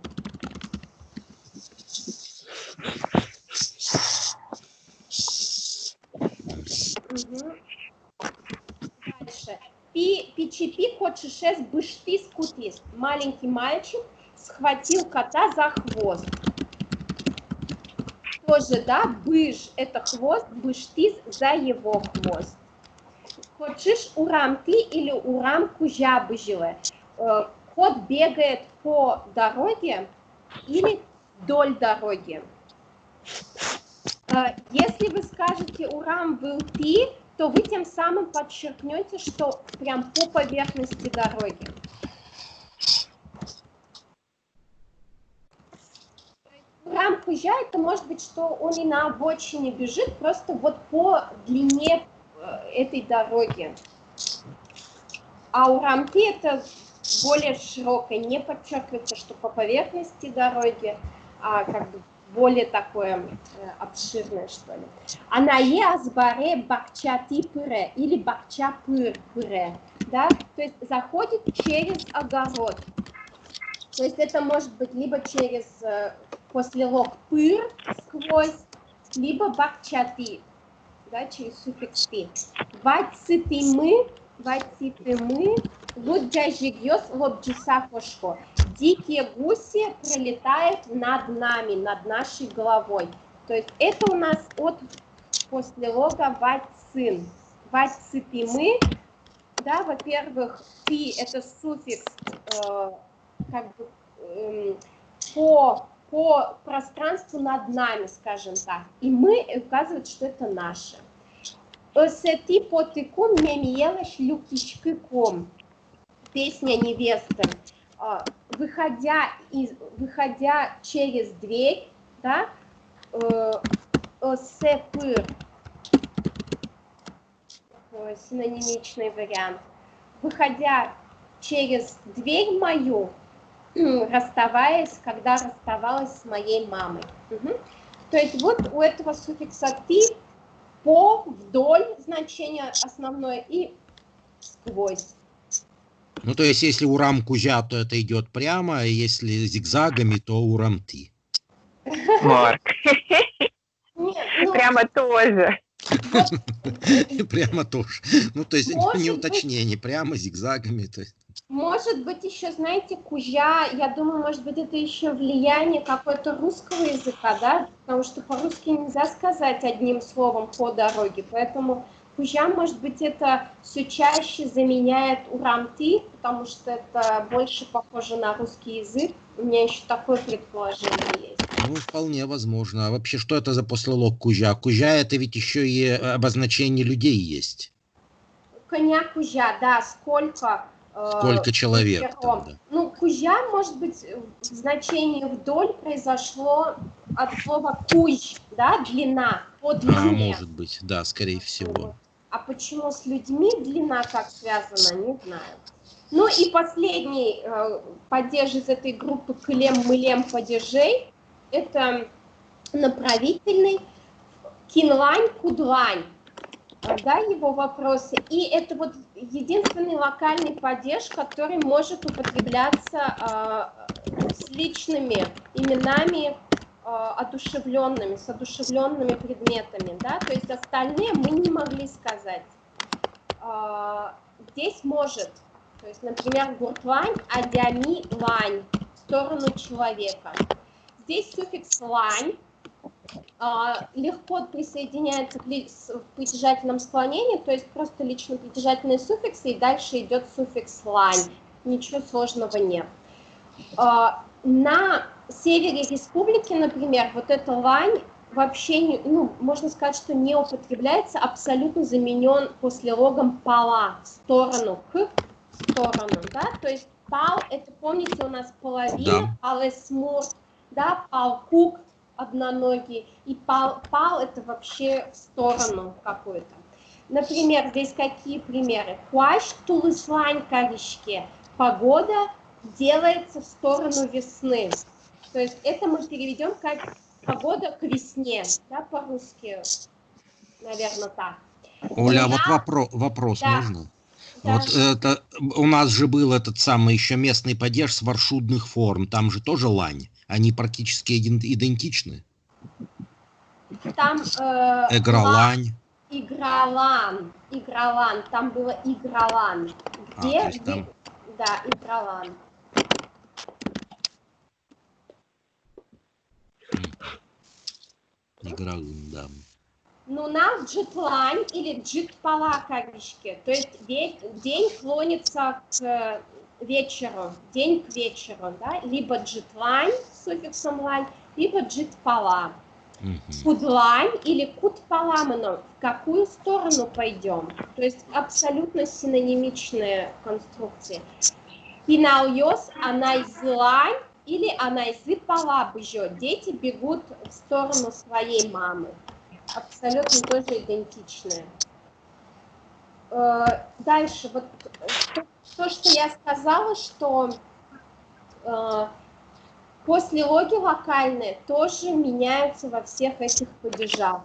Дальше. Пичипи хочешес быштис кутис. Маленький мальчик схватил кота за хвост. тоже, да, быж – это хвост, быштиз – за его хвост. Хочешь урам ты или урам кужа быжиле? Кот бегает по дороге или вдоль дороги. Если вы скажете урам был ты, то вы тем самым подчеркнете, что прям по поверхности дороги. Урам кужа это может быть, что он и на обочине бежит, просто вот по длине этой дороги. А урам ты это более широкое, не подчеркивается, что по поверхности дороги, а как бы более такое обширное, что ли. Анае азбаре бакчати пыре или бакча пыре, да, то есть заходит через огород. То есть это может быть либо через послелог пыр сквозь, либо бакчати, да, через суффикс ти. Ватситимы, луджажигьёс лобджиса кошко. Дикие гуси пролетают над нами, над нашей головой. То есть это у нас от послелога ватсын. Ватситимы, да, во-первых, ти это суффикс как бы по пространству над нами, скажем так. И мы указывает, что это наше. Сети потыком мемьелаш люкишкыком. Песня невесты. Выходя через дверь, да, сепыр, синонимичный вариант. Выходя через дверь мою, когда расставалась с моей мамой. Угу. То есть вот у этого суффикса «ты» по, вдоль значение основное и сквозь. Ну, то есть, если урам кузя, то это идет прямо, а если зигзагами, то урам ты. Марк. Прямо тоже. Прямо тоже. Ну, то есть, не уточнение, прямо зигзагами. Может быть, еще, знаете, кузя, я думаю, может быть, это еще влияние какое-то русского языка, да, потому что по-русски нельзя сказать одним словом по дороге, поэтому кузя, может быть, это все чаще заменяет урам-ты, потому что это больше похоже на русский язык. У меня еще такое предположение есть. Ну, вполне возможно. А вообще, что это за послелог кузя? Кузя – это ведь еще и обозначение людей есть. Коня кузя, да, сколько человек там, да. Ну, кузя, может быть, в значении вдоль произошло от слова кузь, да, длина, по длине. Может быть, да, скорее всего. А почему с людьми длина как связана, не знаю. Ну и последний падеж из этой группы клем-мылем падежей, это направительный кинлань, кудлань. Да, его вопросы. И это вот единственный локальный падеж, который может употребляться с личными именами одушевленными, с одушевленными предметами. Да? То есть остальные мы не могли сказать. Здесь может, то есть, например, гуртлань, адями, лань, в сторону человека. Здесь суффикс лань. Легко присоединяется в притяжательном склонении, то есть просто лично притяжательные суффиксы, и дальше идет суффикс лань. Ничего сложного нет. На севере республики, например, вот эта лань вообще, не, ну, можно сказать, что не употребляется, абсолютно заменен послелогом пала, в сторону, к сторону, да, то есть пал, это, помните, у нас половина, да. Палесмур, да, палкук, одноногий, и пал это вообще в сторону какую-то. Например, здесь какие примеры? Хуаш тулыслань коришке. Погода делается в сторону весны. То есть это мы переведем как погода к весне, да, по-русски, наверное, так. Оля, вот вопрос да. Можно? Да. Вот это, у нас же был этот самый еще местный падеж с варшудных форм, там же тоже лань. Они практически идентичны. Там Игралань. Игралан. Там было игралан. Где? Там... Да, игралан. Игралын, да. Ну, на джитлань или джитпала корички. То есть день клонится к вечеру, день к вечеру, да? Либо джитлань с суффиксом лань, либо джитпала. Кудлань или кутпала мы в какую сторону пойдем? То есть абсолютно синонимичные конструкции. Пинальос, она из лань или она из пала бежит. Дети бегут в сторону своей мамы. Абсолютно тоже идентичные. Дальше, вот то, что я сказала, что послелоги локальные тоже меняются во всех этих падежах.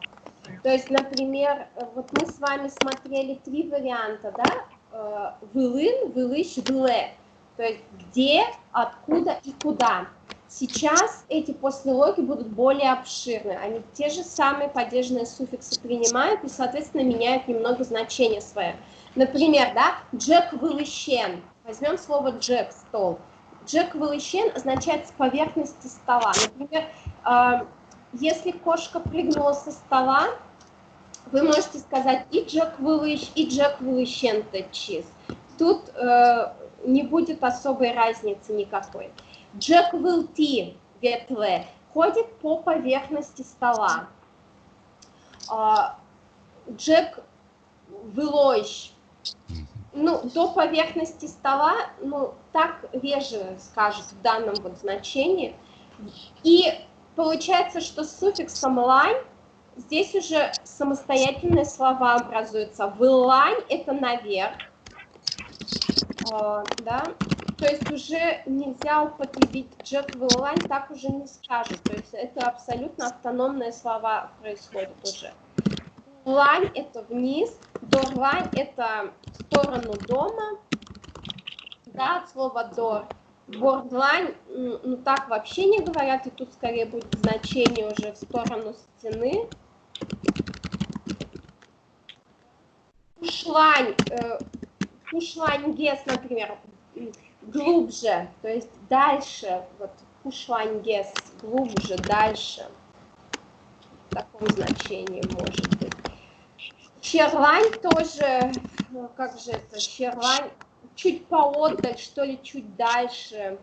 То есть, например, вот мы с вами смотрели 3 варианта, да? Вылын, вылыш, выле. То есть где, откуда и куда. Сейчас эти послелоги будут более обширны. Они те же самые падежные суффиксы принимают и, соответственно, меняют немного значение свое. Например, да, Джек вылыщен. Возьмем слово Джек, стол. Джек вылыщен означает с поверхности стола. Например, если кошка прыгнула со стола, вы можете сказать и Джек вылыщен тотчас. Тут не будет особой разницы никакой. Джек вылти ветле ходит по поверхности стола. Джек вылощ, ну, до поверхности стола, ну, так реже скажут в данном вот значении. И получается, что с суффиксом лань здесь уже самостоятельные слова образуются. Вылань – это наверх, да. То есть уже нельзя употребить Джек вылань, так уже не скажут. То есть это абсолютно автономные слова происходят уже. Лань – это вниз, дорлань – это в сторону дома, да, от слова дор. Бордлань, ну так вообще не говорят, и тут скорее будет значение уже в сторону стены. Кушланьгес, например, глубже, то есть дальше, вот кушланьгес, глубже, дальше. В таком значении может быть. Черлань тоже, как же это, черлань, чуть поотдаль, что ли, чуть дальше.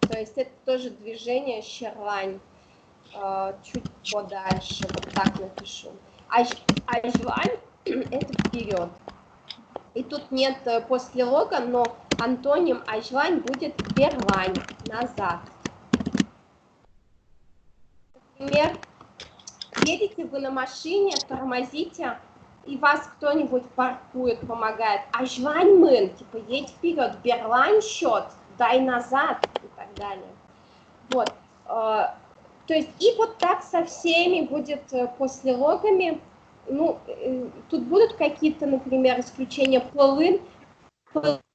То есть это тоже движение черлань, чуть подальше, вот так напишу. Ажлань – это вперед. И тут нет послелога, но антоним ажлань будет берлань, назад. Например, едете вы на машине, тормозите, и вас кто-нибудь паркует, помогает. Ажлань мын, типа едь вперед, берлань счет, дай назад и так далее. Вот. То есть и вот так со всеми будет послелогами. Ну, тут будут какие-то, например, исключения полын,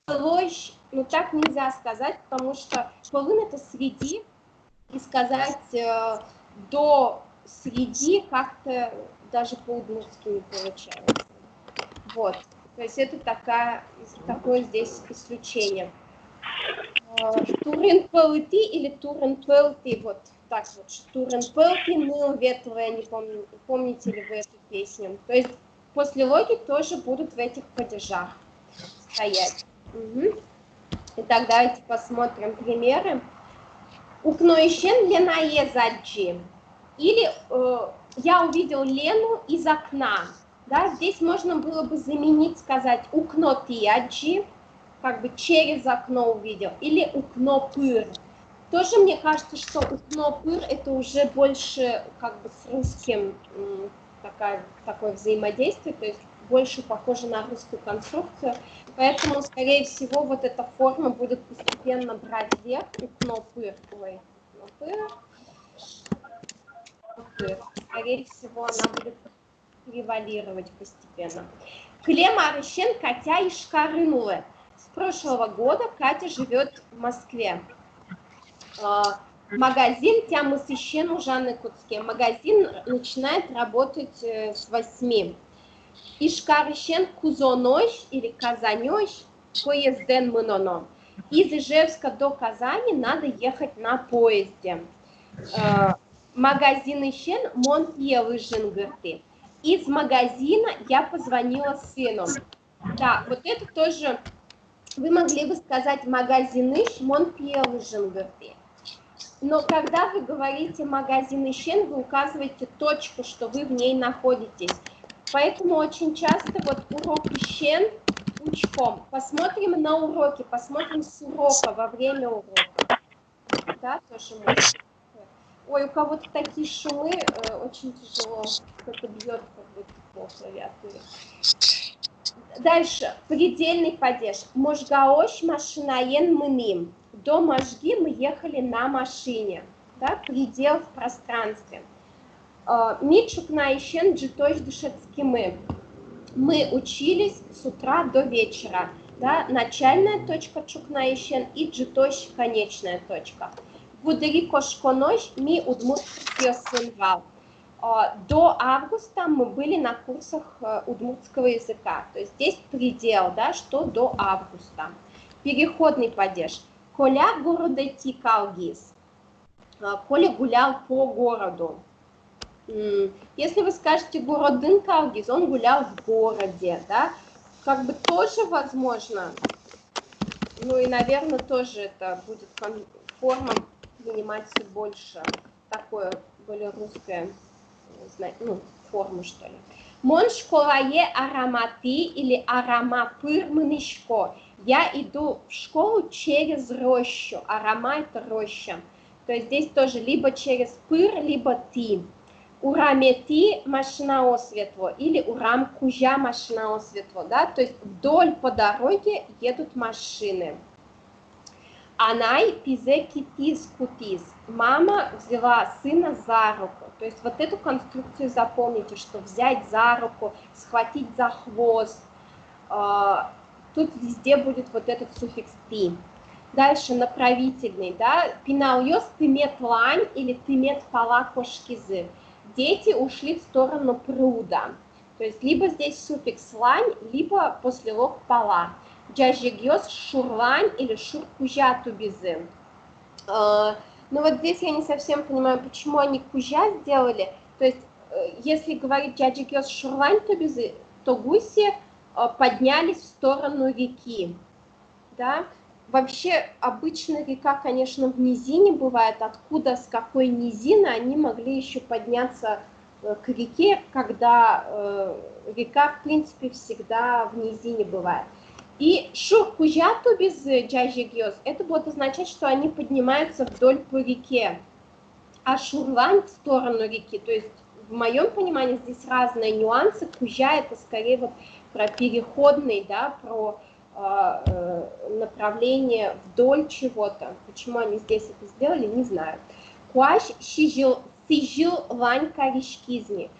полощ, ну так нельзя сказать, потому что полын это среди, и сказать до среди как-то даже по-удмуртски не получается. Вот, то есть это такое здесь исключение. Турин пэлти или турин пэлти, вот. Так вот, Штурен Пелки, ныл ветлая, не помню, помните ли вы эту песню. То есть послелоги тоже будут в этих падежах стоять. Угу. Итак, давайте посмотрим примеры. Укноищен Ленае заджи. Или я увидел Лену из окна. Да, здесь можно было бы заменить, сказать укно тияджи, как бы через окно увидел. Или укно пыр. Тоже мне кажется, что укно-пыр это уже больше как бы с русским такое взаимодействие, то есть больше похоже на русскую конструкцию, поэтому, скорее всего, вот эта форма будет постепенно брать верх, укно-пыр, ой, укно-пыр, скорее всего, она будет превалировать постепенно. Клема Арыщен Катя и Шкарынулы. С прошлого года Катя живет в Москве. Магазин Тямысыщен у Жанны Куцке. Магазин начинает работать с 8. Ишкарыщен Кузонойш или Казанёйш поезден мыноно. Из Ижевска до Казани надо ехать на поезде. магазин Ищен, Монпьевый Женгерты. Из магазина я позвонила сыну. Да, вот это тоже, вы могли бы сказать магазин Ищ, Монпьевый Женгерты. Но когда вы говорите магазин Ищен, вы указываете точку, что вы в ней находитесь. Поэтому очень часто вот урок Ищен учком. Посмотрим на уроки, посмотрим с урока, во время урока. Да, тоже можно. Ой, у кого-то такие шумы, очень тяжело. Кто-то бьет как будто по клавиатуре. Дальше. Предельный падеж. Можгаош машинаен мыним. До Можги мы ехали на машине. Да, предел в пространстве. Мичук наищен джитош душецкимы. Мы учились с утра до вечера. Да, начальная точка чукнаищен и джитош конечная точка. Гудерико шконош ми удмуртскиосынвал. До августа мы были на курсах удмуртского языка. То есть здесь предел, да, что до августа. Переходный падеж. Коля городети калгис. Коля гулял по городу. Если вы скажете городын калгис, он гулял в городе, да, как бы тоже возможно. Ну и, наверное, тоже это будет форма принимать все больше, такое более русское, ну, форму, что ли. Мон школае араматы или арамапыр мынышко. Я иду в школу через рощу. Арама – это роща. То есть здесь тоже либо через пыр, либо ты. Урамети машина осветло или урам кужа машина осветло. Да? То есть вдоль по дороге едут машины. Анай пизе китиз кутиз. Мама взяла сына за руку. То есть вот эту конструкцию запомните, что взять за руку, схватить за хвост. Тут везде будет вот этот суффикс «ти». Дальше направительный, да, пинальёс тымет лань или тымет пала кошкизы. Дети ушли в сторону пруда. То есть либо здесь суффикс лань, либо после лог пала. Джажигёс шурлань или шуркужа тубизы. Ну вот здесь я не совсем понимаю, почему они кужа сделали. То есть если говорить джажигёс шурлань тубизы, то гуси поднялись в сторону реки, да. Вообще, обычно река, конечно, в низине бывает. Откуда, с какой низины они могли еще подняться к реке, когда река, в принципе, всегда в низине бывает. И шуркужату без джажигёс, это будет означать, что они поднимаются вдоль по реке, а шурлань в сторону реки. То есть, в моем понимании, здесь разные нюансы. Кужа – это скорее вот про переходный, да, про направление вдоль чего-то. Почему они здесь это сделали, не знаю. Куаш сижил лань каришкизни.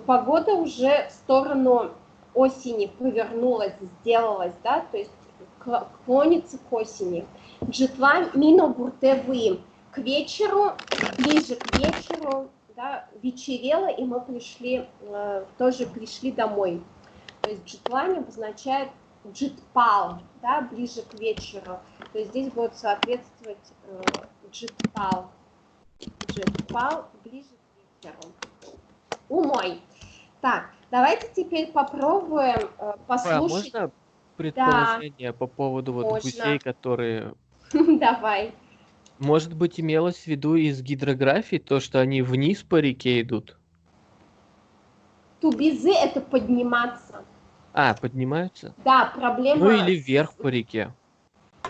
Погода уже в сторону осени повернулась, сделалась, да, то есть клонится к осени. Джитва мино буртевы. К вечеру, ближе к вечеру, да, вечерело, и мы тоже пришли домой. То есть джитлань обозначает джитпал, да, ближе к вечеру. То есть здесь будет соответствовать джитпал. Джитпал ближе к вечеру. Умой. Так, давайте теперь попробуем послушать. Можно предположение по поводу вот гусей, которые... Давай. Может быть, имелось в виду из гидрографии то, что они вниз по реке идут? Тубизы – это подниматься. А, поднимаются? Да, проблема... Ну или вверх по реке.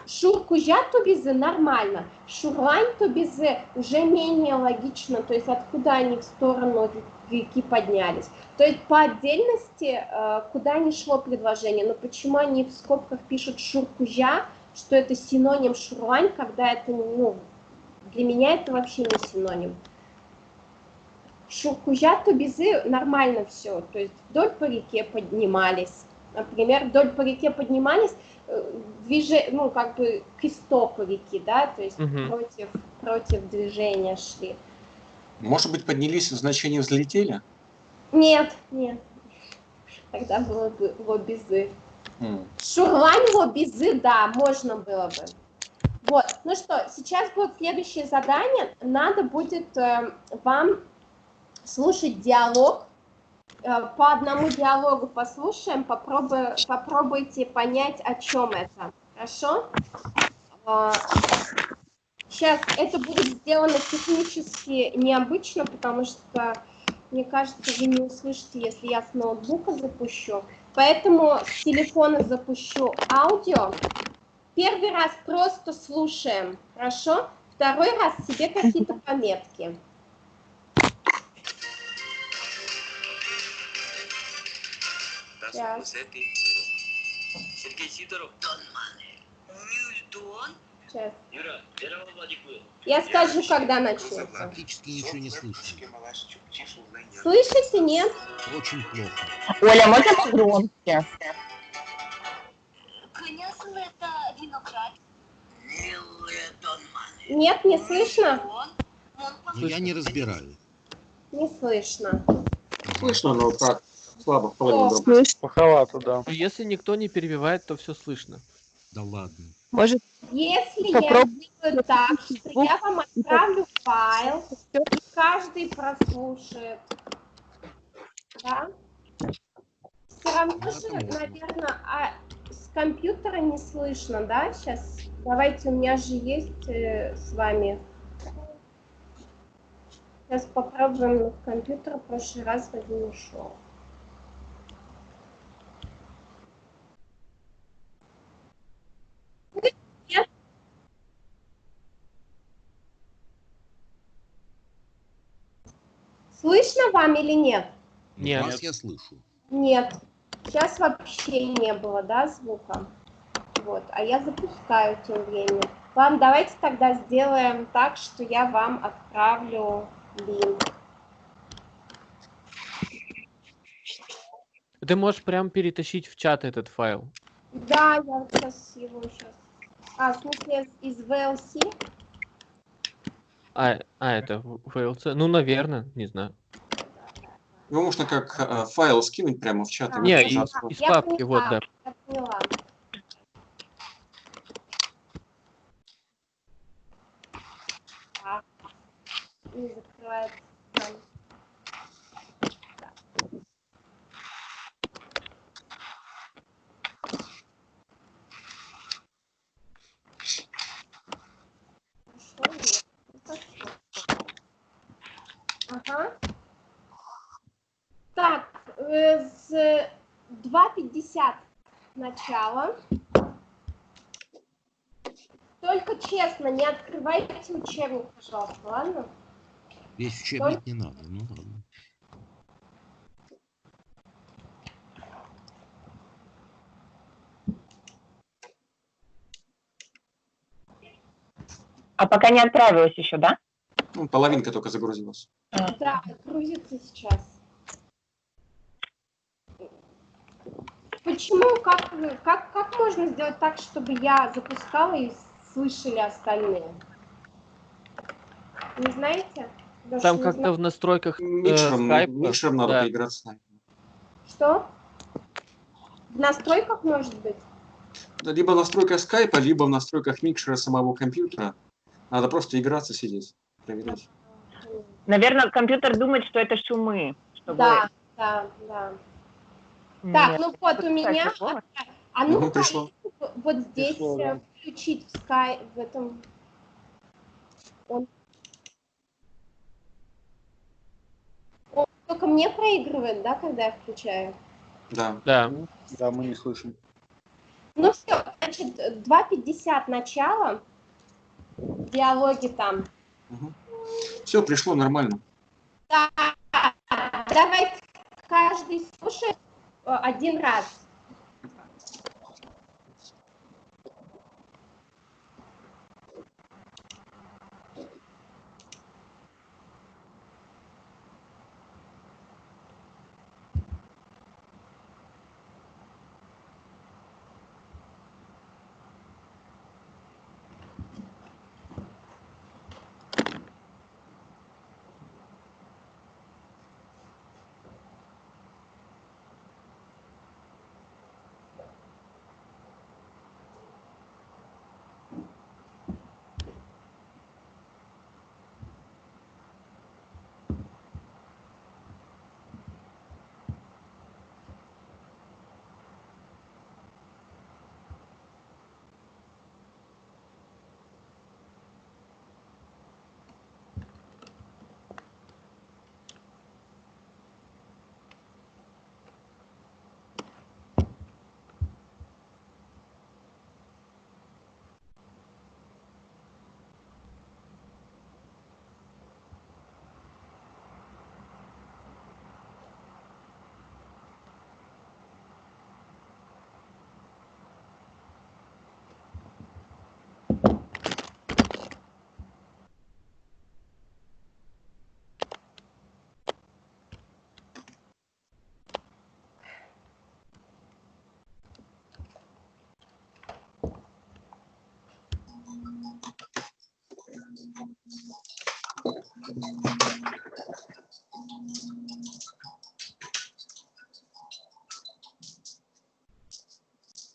Шуркужа тубизы нормально. Шурлань тубизы уже менее логично. То есть откуда они в сторону реки поднялись. То есть по отдельности, куда ни шло предложение. Но почему они в скобках пишут шуркужа, что это синоним шурлань, когда это, ну, для меня это вообще не синоним. Шуркужа тубизы нормально все, то есть вдоль по реке поднимались. Например, вдоль по реке поднимались, ну, как бы к истоку реки, да, то есть против движения шли. Может быть, поднялись в значении взлетели? Нет. Тогда было бы лобизы. Шурлань лобизы, да, можно было бы. Вот, ну что, сейчас будет следующее задание. Надо будет вам слушать диалог. По одному диалогу послушаем, попробуйте понять, о чем это. Хорошо? Сейчас это будет сделано технически необычно, потому что, мне кажется, вы не услышите, если я с ноутбука запущу. Поэтому с телефона запущу аудио. Первый раз просто слушаем, хорошо? Второй раз себе какие-то пометки. Сейчас. Сейчас. Я скажу, когда начнется. Практически ничего не слышно. Слышите, нет? Очень плохо. Оля, можно погромче? Нет, не слышно? Но я не разбираю. Не слышно. Слышно, но так слабо, в половину О. громко. Плоховато, да. Если никто не перебивает, то все слышно. Да ладно. Может, Если я Попробуй. сделаю так, что я вам отправлю файл, и каждый прослушает, да? Все равно же, наверное, с компьютера не слышно, да? Сейчас, давайте, у меня же есть с вами. Сейчас попробуем с компьютера, в прошлый раз вроде не шел. Нет? Слышно вам или нет? Нет. Вас я слышу. Нет. Сейчас вообще не было, да, звука? Вот, а я запускаю тем временем. Ладно, давайте тогда сделаем так, что я вам отправлю линк. Ты можешь прям перетащить в чат этот файл. Да, я вот сейчас его сейчас. В смысле, из VLC? Это VLC? Ну, наверное, не знаю. Его можно как файл скинуть прямо в чат. Не, и из Я папки, поняла, вот, да. я поняла. Так. Не закрывается. Там. Хорошо, нет. Ага. Так, с 2:50 начало. Только честно, не открывайте учебник, пожалуйста, ладно? Весь учебник не надо. Ну ладно. А пока не отправилась еще, да? Ну, половинка только загрузилась. Да, грузится сейчас. Почему, как можно сделать так, чтобы я запускала и слышали остальные? Не знаете? Потому Там что не как-то знаю. в настройках скайпа. Микшером надо да. поиграть с нами. Что? В настройках, может быть? Да, либо в настройках скайпа, либо в настройках микшера самого компьютера. Надо просто играться, сидеть, проверять. Наверное, компьютер думает, что это шумы. Чтобы... Да. Так, Нет. ну вот у меня. Пришло? А ну-ка, Пришло. вот здесь Пришло, да. включить в скай в этом. Он только мне проигрывает, да, когда я включаю? Да. Да. Да, мы не слышим. Ну все, значит, 2:50 начало. Диалоги там. Все, пришло нормально. Да, давайте каждый слушает один раз.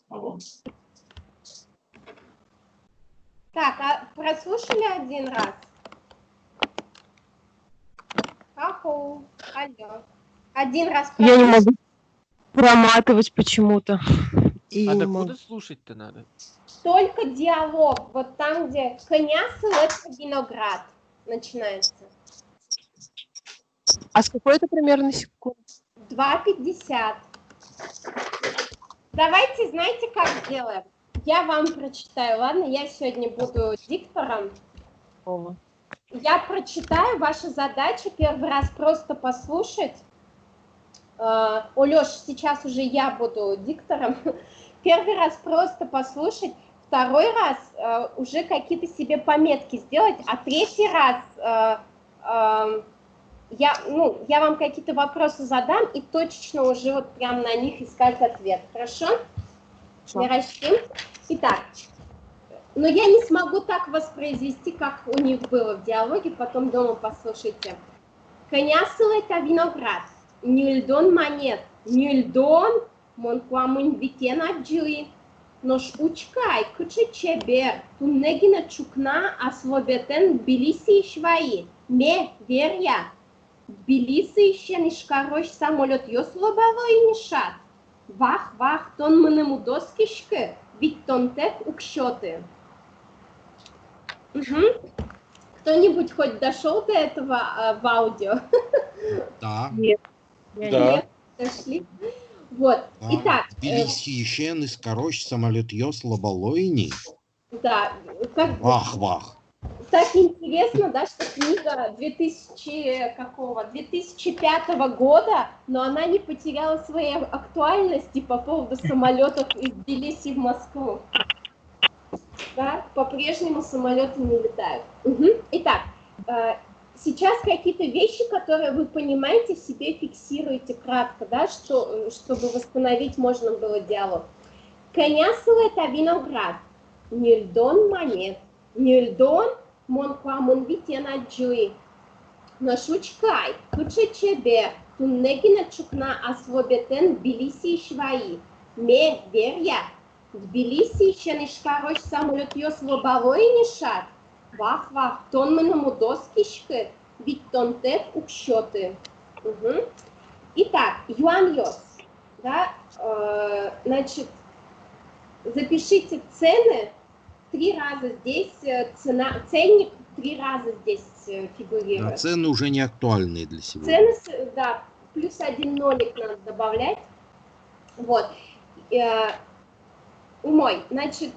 Алло. Так, а прослушали один раз? Алло. Один раз Я не прослушали? могу проматывать почему-то. И А не докуда могу. слушать-то надо? Только диалог, вот там, где конясыл, это виноград начинается. А с какой это примерно секунд? 2:50. Давайте, знаете, как сделаем? Я вам прочитаю, ладно? Я сегодня буду диктором. О. Я прочитаю, ваша задача первый раз просто послушать. О, Лёш, сейчас уже я буду диктором. Первый раз просто послушать, второй раз уже какие-то себе пометки сделать, а третий раз я вам какие-то вопросы задам и точечно уже вот прям на них искать ответ. Хорошо? Мирочки. Итак, но я не смогу так воспроизвести, как у них было в диалоге, потом дома послушайте. Конясыл это виноград, нюльдон монет, нюльдон монкуамын витен аджи, нож учкай, куче чебер, туннегина чукна аслобетен Тбилиси и Шваи, ме веря, Тбилиси еще нишкарош самолет йослобало и нишат, вах, тон мнему доскишке, ведь тон тек укщоты. Угу. Кто-нибудь хоть дошел до этого в аудио? Да. Нет. Да. Нет, дошли. Вот. Да. Итак. Тбилиси ещен из корощ самолет слаболойни. Да. Как, Вах. так интересно, да, что книга 2005 года, но она не потеряла своей актуальности по поводу самолетов из Тбилиси в Москву. Да, по-прежнему самолеты не летают. Угу. Итак, сейчас какие-то вещи, которые вы понимаете, себе фиксируете кратко, да, чтобы восстановить можно было диалог. Конясыл это виноград, нюльдон монет, нюльдон монкуамын витен аджуи, нашучкай, куче чебе, туннегина чукна аслобетен Тбилиси и Шваи, ме веря, Тбилиси еще нишкарош самолет йослобало и нишат, вах, тон мному доскишке, ведь тон тек укщоты. Угу. Итак, юан йос, да, значит, запишите цены, 3 раза здесь, ценник 3 раза здесь фигурирует. Да, цены уже не актуальные для сегодня. Цены, да, плюс 1 нолик надо добавлять. Вот. Умой, значит,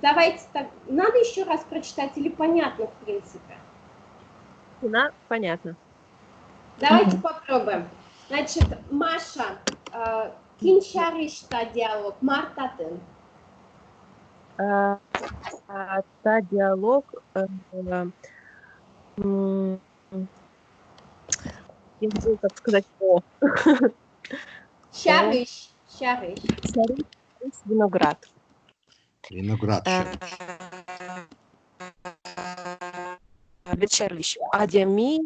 давайте так, надо еще раз прочитать или понятно, в принципе? Да, понятно. Давайте попробуем. Значит, Маша, кинчаришта диалог, Мартатын. Та диалог, я не знаю, как сказать, Чарыш. Виноград. Виноград. Вечервищ. Адями.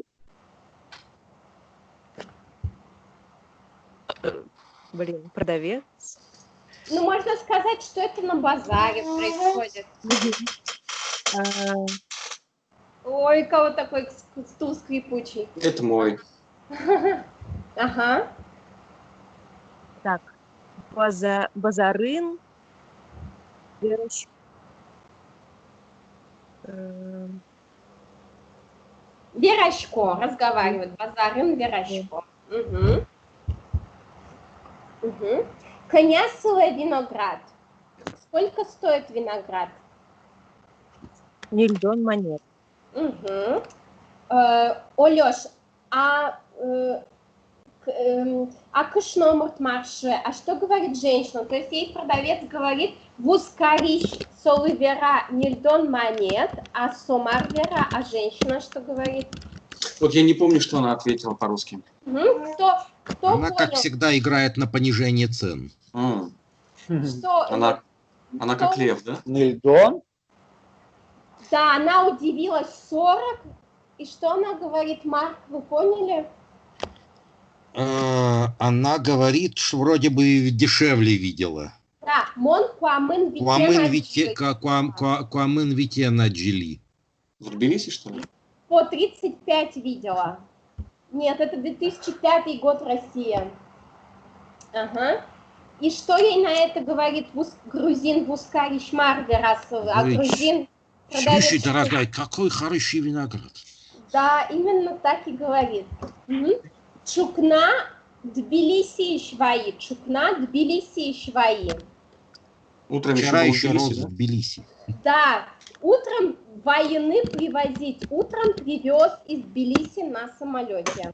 Продавец. Ну, можно сказать, что это на базаре происходит. Ой, у кого такой стул скрипучий. Это мой. Ага. Так, базарын. Верочко разговаривает. Базарын Верочко. Угу. Конясылый виноград. Сколько стоит виноград? Нюльдон монет. Угу. Олёш, а кышномурт марше, а что говорит женщина? То есть ей продавец говорит вускариш солывера нильдон монет, а сомар вера, а женщина что говорит? Вот я не помню, что она ответила по-русски. Кто Она, понял? как всегда, играет на понижение цен. Что, Она как лев, да? Нильдон? Да, она удивилась 40. И что она говорит, Марк, вы поняли? Она говорит, что вроде бы дешевле видела. Да, мон куамын вите на джили. В Тбилиси, что ли? По 35 видела. Нет, это 2005 год, Россия. Ага. И что ей на это говорит грузин Вускарич Маргарасов? А грузин... Слушай, дорогая, какой хороший виноград. Да, именно так и говорит. Чукна Тбилиси шваи. Чукна Тбилиси шваи. Утром вчера еще был рос в Тбилиси. Да, утром военный привозить. Утром привез из Тбилиси на самолете.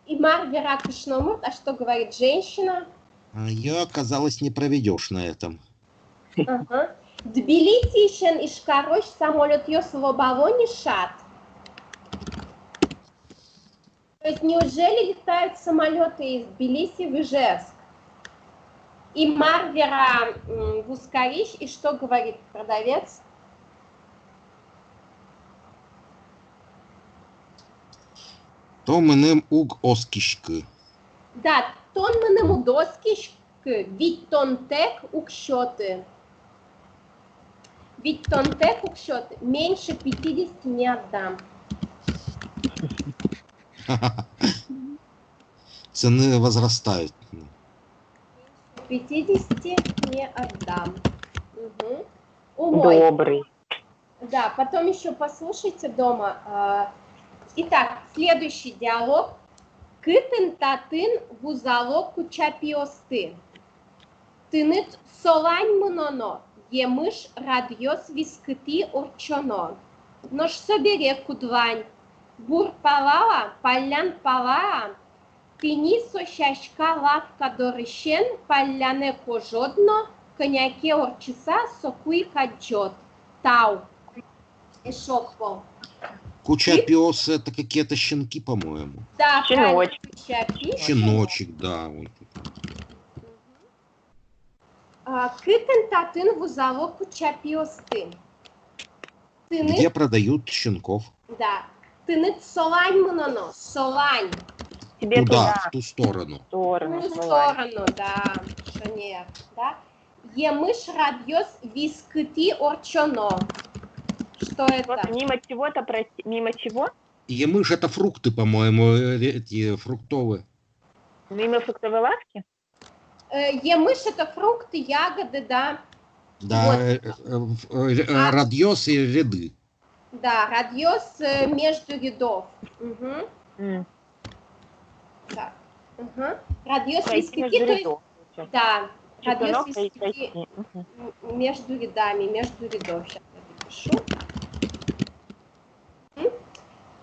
И Марвера Кышномут, а что говорит женщина? Ее, оказалось, не проведешь на этом. Ага. Тбилиси шен ишкарош самолет слабово шат. То есть неужели летают самолеты из Тбилиси в Ижевск? И Марвера Вускарич, и что говорит продавец? Томынем уг оскишкы. Да, тонмынем удоскишкы, ведь тонтек укшоты. Ведь тонтек укшоты меньше 50 не отдам. Цены возрастают. 50 не отдам. Добрый. Да, потом еще послушайте дома. Итак, следующий диалог. Кытын татын вузало кучапиосты. Тынет солань мыноно. Емыш радиос вискыти орчоно. Нож собере кудвань. Бур палала, палян палаа. Тыни сощашка лавка дорыщен, паляне кожодно, коняке орчиса сокуй каджот. Тау. Эшокпо. Кучапиос — это какие-то щенки, по-моему. Да, Щеночек. Щеночек, да. Кытын татын вузало кучапиосты. Где продают щенков? Да. Тынет солань мыноно. Солань. Тебе туда, в ту сторону. В ту сторону, да. Шанер, да. Емыш радьос вискыти орчоно. Что это? Мимо чего-то, мимо чего? Емыш — это фрукты, по-моему, эти фруктовые. Мимо фруктовой лавки? Емыш — это фрукты, ягоды, да. Да, Вот. радьос и ряды. Да, радьос между рядов. Угу. Так. Угу. Радьос вискыти, то есть... Да, радьос вискыти между рядами, между рядов. Сейчас я напишу.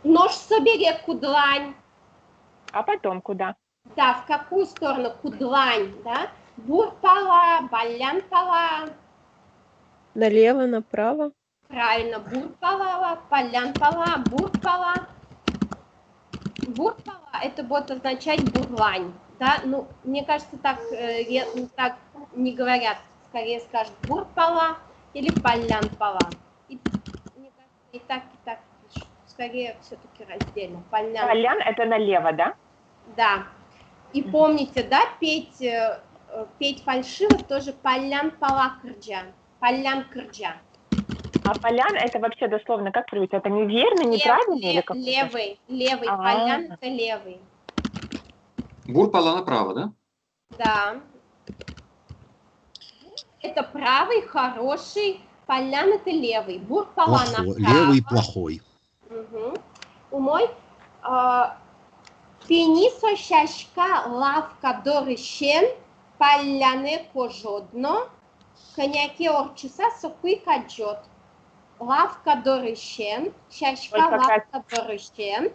Нож собере кудлань. А потом куда? Да, в какую сторону? Кудлань, да? Бурпала, балянпала. Налево, направо. Правильно, бурпала, полянпала, бурпала. Бурпала — это будет означать бурлань, да? Ну, мне кажется, так не говорят. Скорее скажут бурпала или полянпала. И, мне кажется, и так пишут. Скорее все-таки раздельно. Полян — это налево, да? Да. И помните, да, петь фальшиво тоже полян-пала кырджа. Полян-кырджа. А полян — это вообще дословно как переводится? Это неверно, неправильно? Или как левый. Полян — это левый. Бурпала направо, да? Да. Это правый, хороший. Полян — это левый. Бурпала направо. Левый плохой. Угу. Умой. Пенисо шашка лавка дорыщен, поляне кожодно, коняке орчиса сокуй каджот. Лавка дорыщен, шашка лавка дорыщен.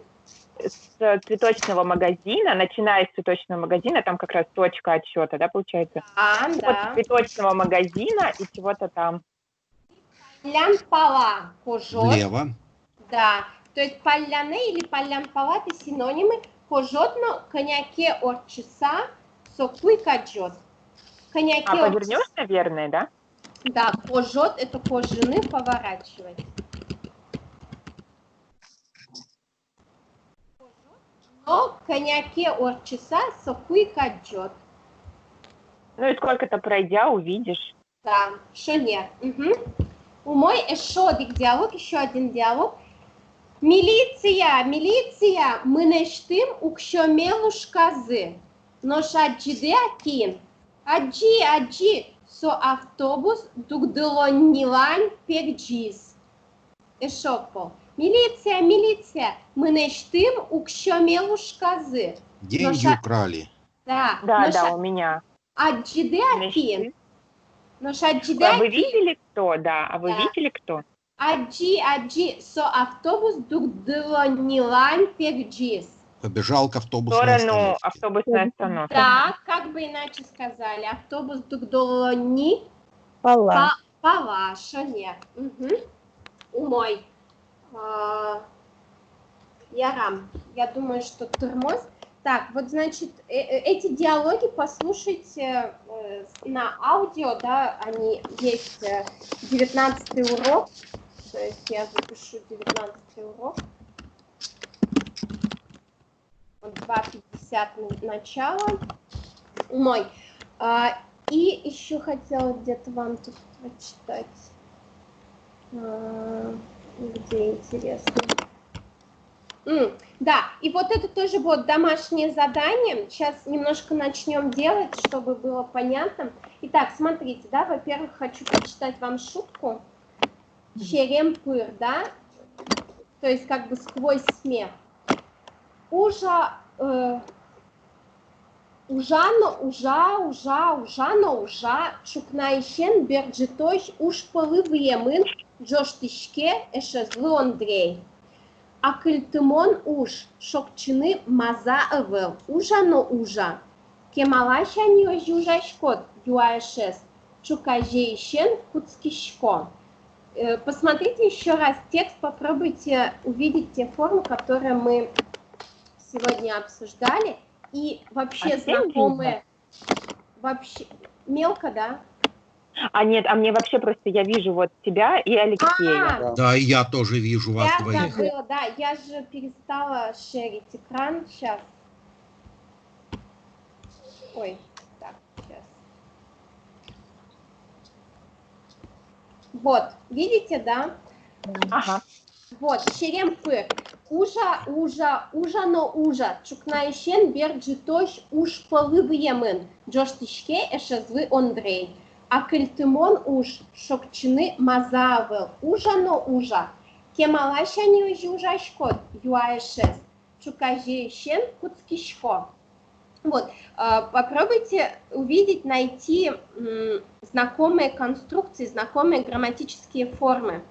С цветочного магазина, начиная с цветочного магазина, там как раз точка отсчета, да, получается? Да. От цветочного магазина и чего-то там. Полянпала кожот. Влево. Да. То есть поляне или полянпала — это синонимы. Кожодно, коняке орчиса, сокуй каджот. Коняки. А повернешь, наверное, да? Да, пожет – это пожены, поворачивать. Но коняке орчиса сокуй каджот. Ну и сколько-то пройдя, увидишь. Да, что нет. Угу. У мой еще один диалог. Милиция, мы не штим укшомелушказы. Но шаджиде акин. Аджи, со автобус дугдылоннилань перджис. Эшопо. Милиция, мы не штим укшомелушказы. Деньги украли. Да, Да, у меня. Аджиде акин. Но шаджиде А вы акин. видели кто? Да, а вы видели кто? Аджи, со автобус дугдылонилань перджис. Побежал к В автобусной сторону остановке. автобусной остановки. Да, как бы иначе сказали. Автобус дугдолони Пала. палаша, нет. Угу. Умой. Ярам. Я думаю, что тормоз. Так, вот, значит, эти диалоги послушайте на аудио, да, они есть 19-й урок, то есть я запишу 19-й урок. 2:50 начало. Мой. И еще хотела где-то вам тут прочитать. Где интересно. Да, и вот это тоже будет домашнее задание. Сейчас немножко начнем делать, чтобы было понятно. Итак, смотрите, да, во-первых, хочу прочитать вам шутку. Черемпыр, да, то есть как бы сквозь смех. Ужано, чукнайшен берджитош уж полывьемын, джоштишке эшезлы Андрей. А культымон уж шокчины маза эвел, ужа. Кемалашани ожужашкот, юаешес, чукажейшен куцкишко. Посмотрите еще раз текст, попробуйте увидеть те формы, которые мы сегодня обсуждали. И вообще знакомые... Вообще... Мелко, да? Нет, мне вообще просто я вижу вот тебя и Алексея. Да, и я тоже вижу вас Я двоих. забыла, да, я же перестала шерить экран. Сейчас. Ой, так, сейчас. Вот, видите, да? Ага. Вот, черемпыр. Ужа, чукнайшен берджитош уж полывьемын, джоштишке эшезвы Андрей. А культымон уж шокчины мазавел, ужа. Кемалашани ожужашкот, юаешес, чукажейшен куцкишко. Вот, попробуйте увидеть, найти знакомые конструкции, знакомые грамматические формы,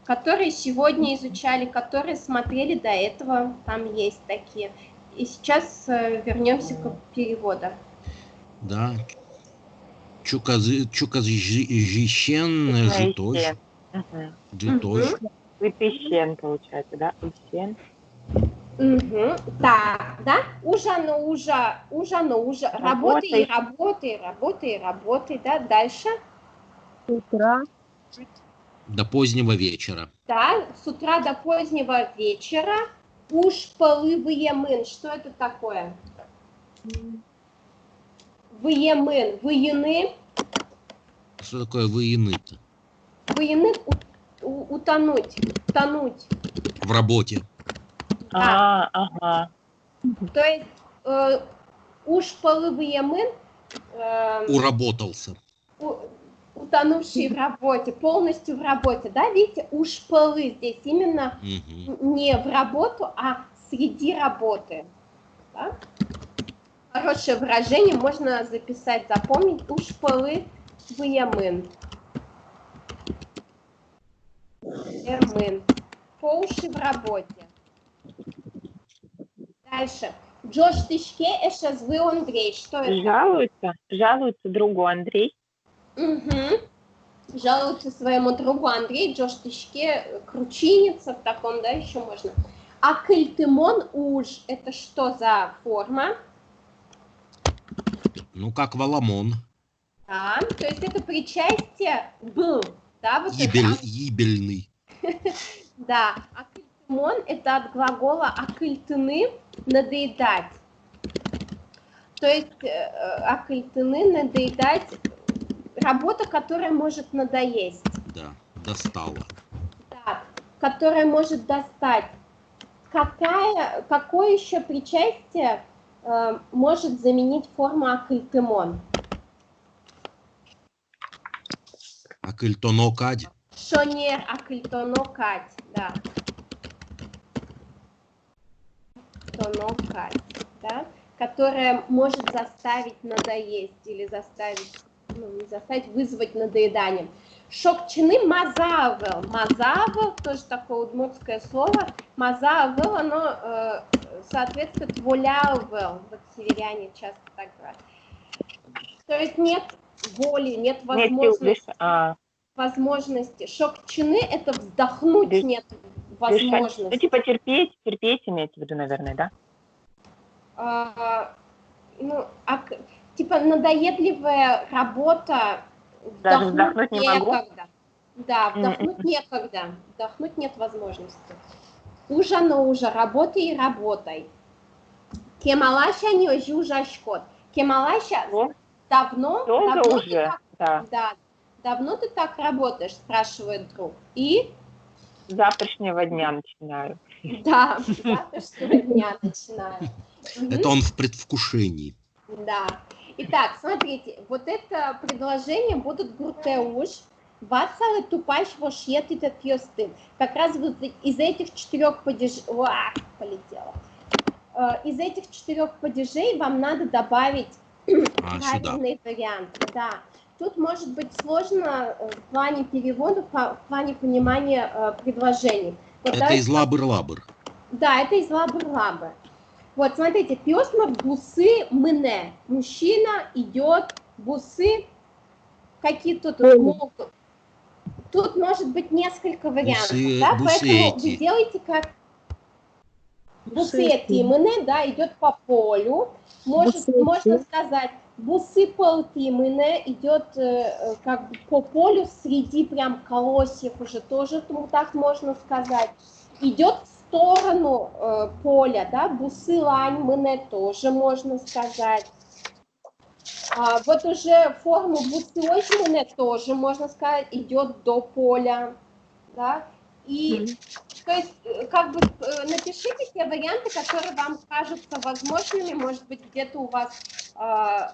которые сегодня изучали, которые смотрели до этого, там есть такие. И сейчас вернемся к переводу. Да. Чуказжищен, житош. Житош. Выпищен, получается, да? Ущен. Угу. Так, да? Ужа. Работай, да? Дальше. С утра. До позднего вечера. Да, с утра до позднего вечера. Уж полывьемын. Что это такое? Выемын. Выены. Что такое выены-то? Выены утонуть. Тонуть. В работе. Ага. То есть уж полывьемын. Уработался. Утонувший в работе, полностью в работе, да, видите, уж полы здесь именно не в работу, а среди работы. Да? Хорошее выражение, можно записать, запомнить, уж полы выемын. Эрмын. По уши в работе. Дальше. Джош тышке эшезвы Андрей. Что это? Жалуется другу Андрей. Угу. Жалуется своему другу Андрей, Джош тышке кручинится в таком, да, еще можно. А культымон уж, это что за форма? Ну, как Валамон. Да, то есть это причастие был. Да, вот Гибельный. Да, акильтемон это от глагола акильтыны надоедать. То есть акильтыны надоедать работа, которая может надоесть. Да, достала. Да, которая может достать. Какое еще причастие может заменить форму акильтемон? Акильтонокадь. Шонер акильтонокадь, да. Тонокадь, да, которая может заставить надоесть или заставить, ну, не заставить, вызвать надоедание. Шокчины мазавел. Мазавел, тоже такое удмуртское слово. Мазавел, оно соответствует волявел. Вот северяне часто так говорят. То есть нет воли, нет возможности. Шокчины – это вздохнуть нет возможности. Ну, типа терпеть имеется в виду, наверное, да? Типа надоедливая работа, даже вдохнуть не могу? Да, вдохнуть некогда, вдохнуть нет возможности. Ужа, работай и работай. Кемалаша не ужашкот. Кемалаша давно уже, давно ты так работаешь, спрашивает друг. И? С завтрашнего дня начинаю. Да, с завтрашнего дня начинаю. Это он в предвкушении. Да. Итак, смотрите, вот это предложение будут гуртеуш, вацалы тупаш вошьет и татьёсты. Как раз вот из этих 4 падежей, из этих 4 падежей вам надо добавить правильный вариант. Да. Тут может быть сложно в плане перевода, в плане понимания предложений. Вот это из лабыр-лабыр. Да, это из лабыр-лабыр. Вот, смотрите, пёсмар бусы мыне. Мужчина идет, бусы. Какие тут могут? Тут может быть несколько вариантов. Бусы, да? бусы Поэтому эти. вы делаете как бусы эти мыне, да, идет по полю. Можно сказать, бусы полти мыне идет как бы по полю среди прям колосьев уже тоже, так можно сказать. Идет в сторону поля, да, бусы лань мыне тоже можно сказать. Вот уже форму бусы ось мыне тоже можно сказать, идет до поля, да. И то есть как бы напишите те варианты, которые вам кажутся возможными, может быть где-то у вас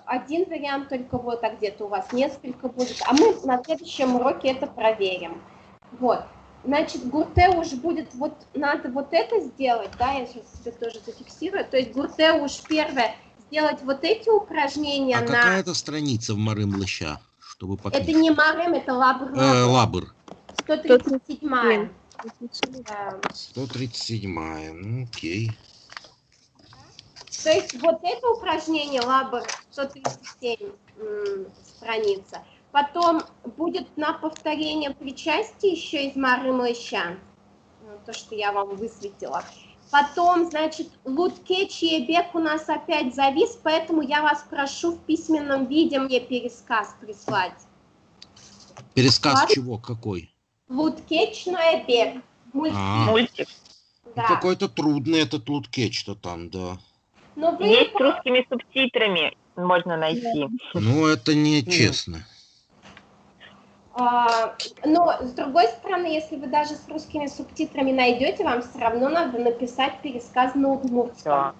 один вариант только вот, а где-то у вас несколько будет, а мы на следующем уроке это проверим. Вот. Значит, гуртеуш будет, вот надо вот это сделать, да, я сейчас себе тоже зафиксирую, то есть гуртеуш первое, сделать вот эти упражнения на... какая-то страница в Марым Лыща, чтобы Это не Марым, это Лабр. Лабр. 137-я. 137-я, ну окей. То есть вот это упражнение Лабр 137 страница. Потом будет на повторение причастия еще из Марым Лыща. То, что я вам высветила. Потом, значит, Луткеч и Эбек у нас опять завис, поэтому я вас прошу в письменном виде мне пересказ прислать. Пересказ чего? Какой? Луткеч, но Эбек. Мультик. Да. Ну, какой-то трудный этот Луткеч-то там, да. Но вы... Есть с русскими субтитрами, можно найти. Ну, это нечестно. Но, с другой стороны, если вы даже с русскими субтитрами найдете, вам все равно надо написать пересказ на удмуртском. Да.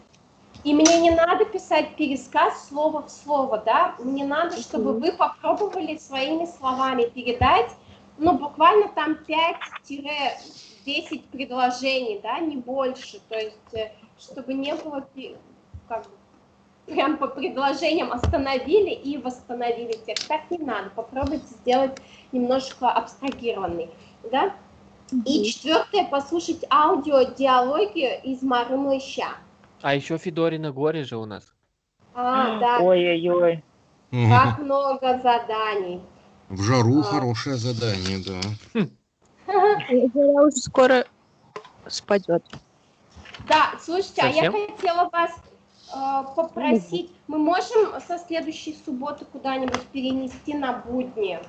И мне не надо писать пересказ слово в слово, да? Мне надо, чтобы вы попробовали своими словами передать, ну, буквально там 5-10 предложений, да, не больше. То есть, чтобы не было как бы прям по предложениям остановили и восстановили текст. Так не надо. Попробуйте сделать немножко абстрагированный, да? И 4, послушать аудиодиалоги из Марым Лыща. А еще Федорино горе же у нас. Да. Ой-ой-ой. Как много заданий. В жару хорошее задание, да. Жара уже скоро спадет. Да, слушайте, Совсем? а я хотела вас попросить, мы можем со следующей субботы куда-нибудь перенести на будни.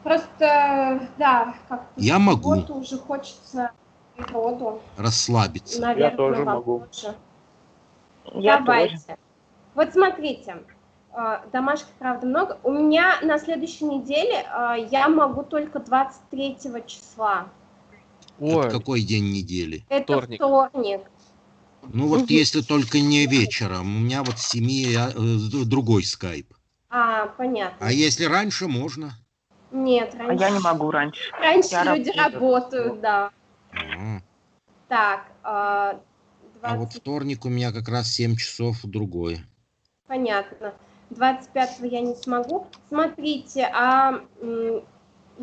Просто, да, как-то Я в могу. субботу уже хочется природу. Расслабиться. Наверное, Я тоже вам могу. тоже. Я Давайте. тоже. Вот смотрите, домашек, правда, много. У меня на следующей неделе я могу только 23 числа. Это Ой, какой день недели? Это Вторник. вторник. Ну вот если только не вечером. У меня вот с 7 другой скайп. Понятно. А если раньше, можно. Нет, А раньше. я не могу раньше. Раньше Я люди работают, да. А Так, а вот 20... вторник у меня как раз 7 часов другой. Понятно. 25-го я не смогу. Смотрите,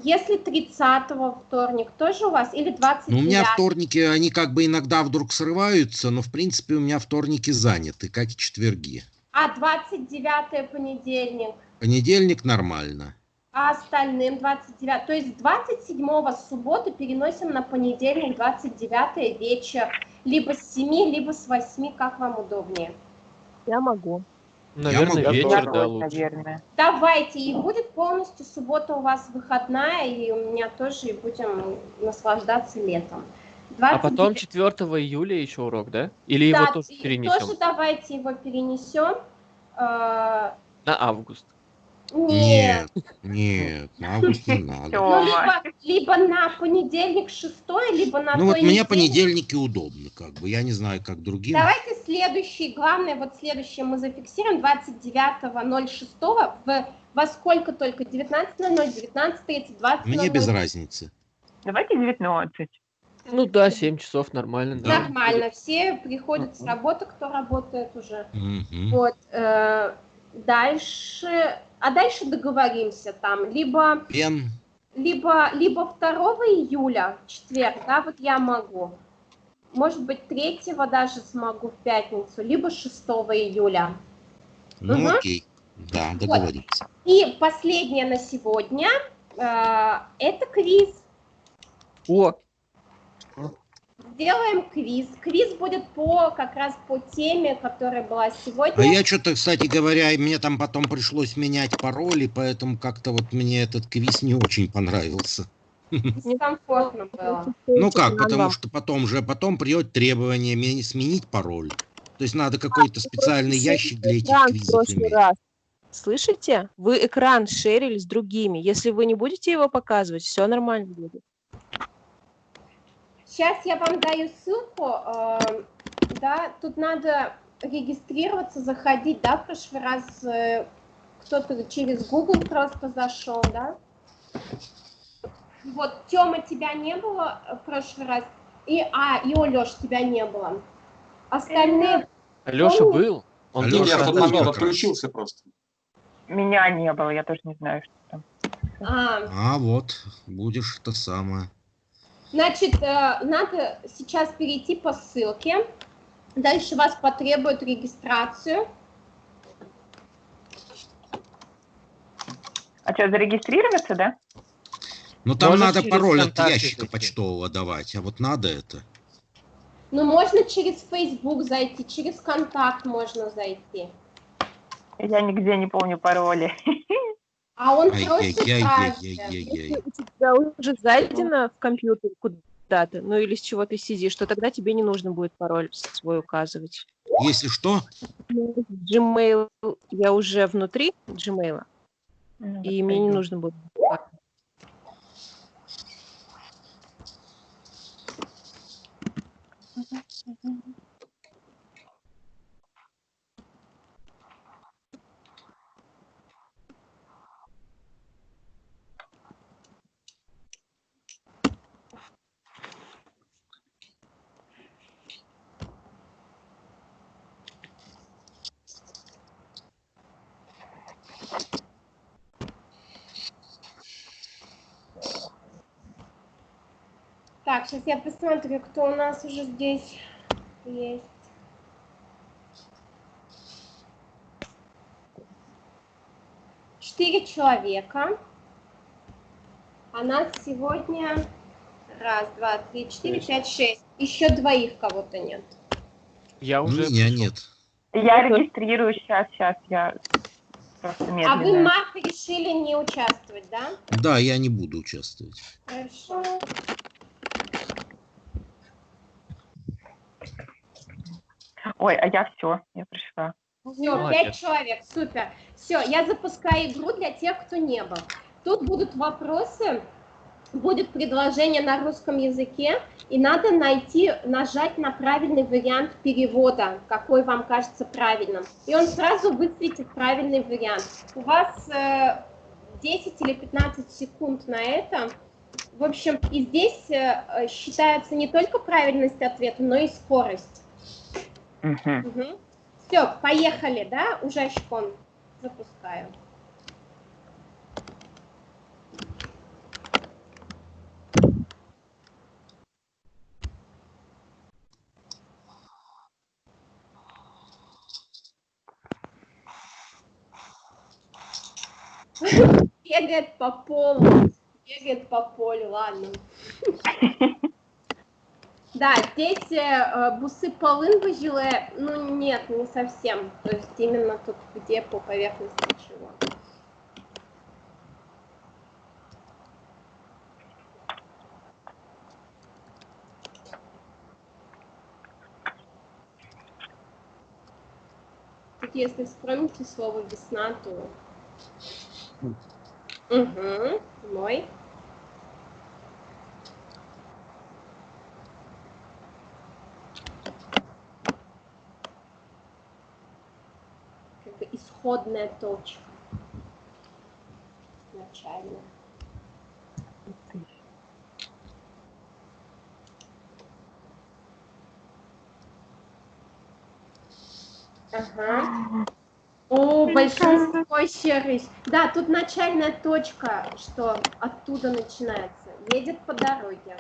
если 30-го вторник тоже у вас или 29-го? Ну, у меня вторники, они как бы иногда вдруг срываются, но в принципе у меня вторники заняты, как и четверги. 29-е понедельник? Понедельник нормально. А остальным 29? То есть 27-го субботу переносим на понедельник, 29-е вечер. Либо с 7, либо с 8, как вам удобнее. Я могу. наверное, могу. вечер, Я да, тоже, лучше. наверное. Давайте, и будет полностью суббота у вас выходная, и у меня тоже, и будем наслаждаться летом. А потом 29. 4 июля еще урок, да? Или его Да, тоже и перенесем? тоже давайте его перенесем. На август. Нет. Нет, на август не надо. Ну, Тёма. либо на понедельник 6, либо на Ну той вот мне неделе. понедельники удобно, как бы. Я не знаю, как другим. Давайте следующий, главное, вот следующее мы зафиксируем, 29.06, во сколько только? 19:00, 19:30, 20:00? Мне без разницы. Давайте 19. Ну да, 7 часов нормально. Да. Нормально, все приходят с работы, кто работает уже. Мгм. Вот, дальше, дальше договоримся там, либо Пен. 2 июля, четверг, да, вот я могу. Может быть, 3 даже смогу в пятницу, либо 6 июля. Ну Мгм. окей. Да, договоримся. И последнее на сегодня, это квиз. О, Сделаем квиз. Квиз будет как раз по теме, которая была сегодня. А я что-то, кстати говоря, мне там потом пришлось менять пароли, поэтому как-то вот мне этот квиз не очень понравился. Некомфортно было. Ну как, потому что потом придет требование сменить пароль. То есть надо какой-то специальный ящик для этих Экран в квизов прошлый иметь. раз. Слышите? Вы экран шерили с другими. Если вы не будете его показывать, все нормально будет. Сейчас я вам даю ссылку. Да, тут надо регистрироваться, заходить, да, в прошлый раз кто-то через Google просто зашел, да? Вот, Тёма, тебя не было в прошлый раз, и у Лёш тебя не было. Остальные... Леша был? Он Алёша тоже Я в тот был момент как раз. отключился просто. Меня не было, я тоже не знаю, что там. А вот, будешь то самое. Значит, надо сейчас перейти по ссылке. Дальше вас потребует регистрацию. А что, зарегистрироваться, да? Но там Можно надо через пароль от «Контакты» ящика зайти. почтового давать, а вот надо это. Ну, можно через Facebook зайти, через контакт можно зайти. Я нигде не помню пароли. А он просит каждый. Ай-яй-яй-яй-яй-яй. У тебя уже зайдено в компьютер куда-то, ну или с чего ты сидишь, то тогда тебе не нужно будет пароль свой указывать. Если что, Gmail, я уже внутри Gmail, Ну, и вот мне не пойду. нужно будет. Так, сейчас я посмотрю, кто у нас уже здесь есть. Четыре человека. А нас сегодня 1, 2, 3, 4, 5, 6. Еще двоих кого-то нет. Я Ну, уже меня пришел. нет. Я регистрируюсь сейчас, я просто А вы, медленная. Марк, решили не участвовать, да? Да, я не буду участвовать. Хорошо. Ой, а я все, я пришла. Все, Молодец. 5 человек, супер. Все, я запускаю игру для тех, кто не был. Тут будут вопросы, будет предложение на русском языке, и надо нажать на правильный вариант перевода, какой вам кажется правильным. И он сразу высветит правильный вариант. У вас 10 или 15 секунд на это. В общем, и здесь считается не только правильность ответа, но и скорость. Угу. Все, поехали, да? Уже шкон запускаю. Бегает по полу, бегает по полю, ладно. Да, здесь бусы полын выжилы, ну нет, не совсем. То есть именно тут, где по поверхности чего. Тут если вспомните слово весна, то... Угу, мой. Как бы исходная точка. Начальная. Ага. О, большинство щерысь. Да, тут начальная точка, что оттуда начинается. Едет по дороге.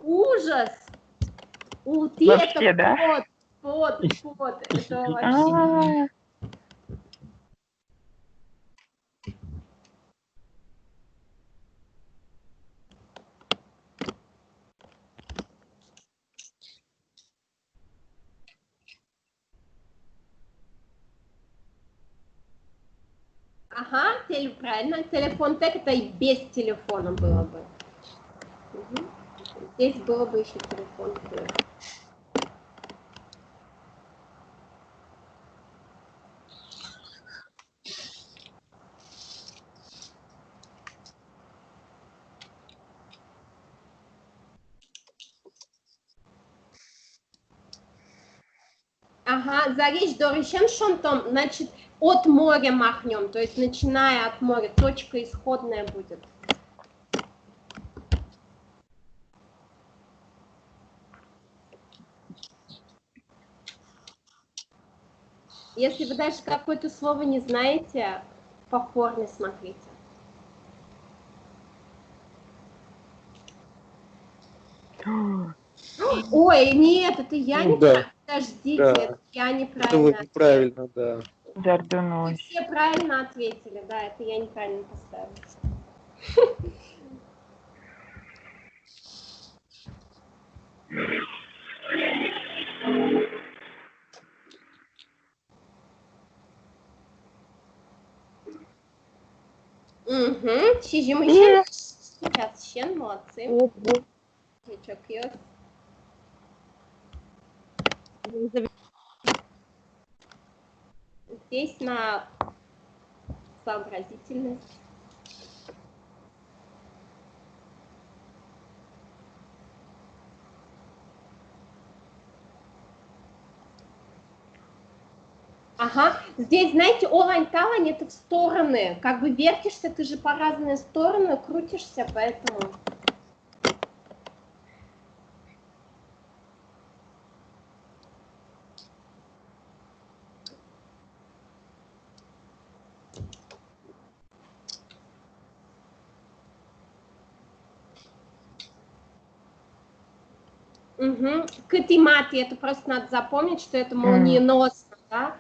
Ужас! Ты Вообще, это да? под. Это вообще... Ага, правильно. Телефон так это и без телефона было бы. Угу. Здесь было бы еще телефон. Ага, заречь доречен шонтом, значит, от моря махнем, то есть начиная от моря, точка исходная будет. Если вы даже какое-то слово не знаете, по форме смотрите. Ой, нет, это я Ну, неправильно. да, Подождите, да. это я Это неправильно вот ответила. неправильно, да. Вы Зардунулась. все правильно ответили, да, это я неправильно поставила. Угу, сейчас щен, молодцы. Чокьёс. Здесь на сообразительность. Ага, здесь, знаете, олань-талань это в стороны, как бы вертишься, ты же по разные стороны крутишься, поэтому... Угу. Катимати, это просто надо запомнить, что это молниеносно, да?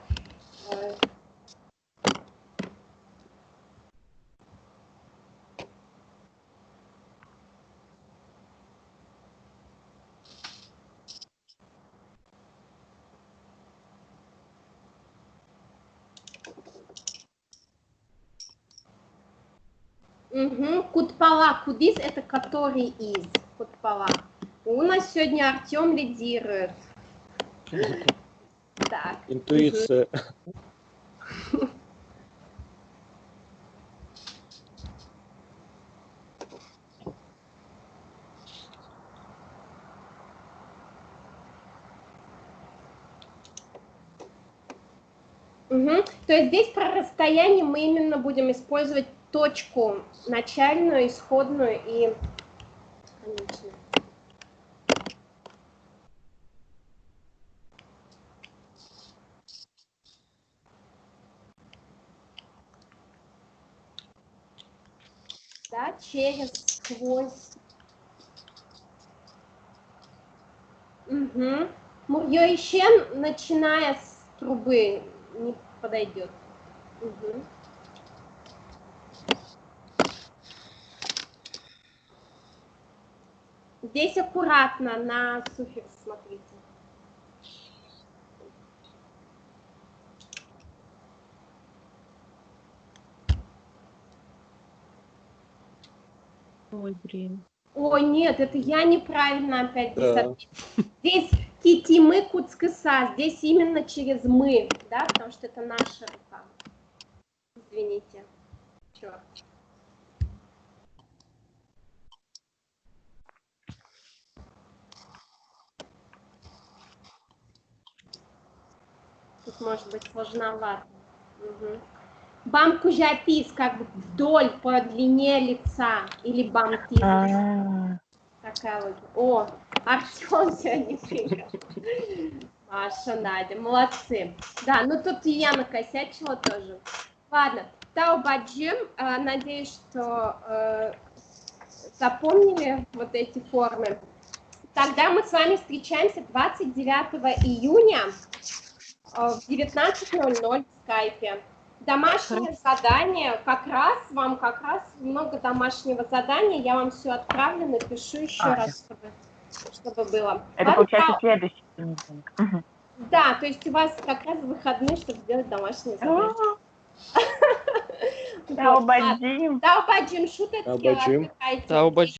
Угу. Кутпала, кудис это который из Кутпала. У нас сегодня Артем лидирует. Так. Интуиция. Угу. То есть здесь про расстояние мы именно будем использовать точку начальную, исходную и конечную. Да, через, сквозь. Угу. Мурьёищен, начиная с трубы, не подойдет. Угу. Здесь аккуратно на суффикс смотрите. Ой, блин. Ой, нет, это я неправильно опять здесь Да. ответила. Здесь китимы куцкыса, здесь именно через мы, да, потому что это наша рука. Извините. Черт. Тут может быть сложновато. Угу. Бам-кужапис, как бы вдоль, по длине лица. Или бам-тис. Такая вот. О, Артем сегодня выиграл. Маша, Надя, молодцы. Да, ну тут и я накосячила тоже. Ладно, Таубаджим, надеюсь, что запомнили вот эти формы. Тогда мы с вами встречаемся 29 июня в 19:00 в скайпе. Домашнее задание, вам как раз много домашнего задания, я вам все отправлю, напишу еще раз, чтобы было. Это получается следующий понедельник. Да, то есть у вас как раз выходные, чтобы сделать домашнее задание. Таубаджим. Таубаджим, шуточки, Таубаджим. отдыхайте. Таубаджим.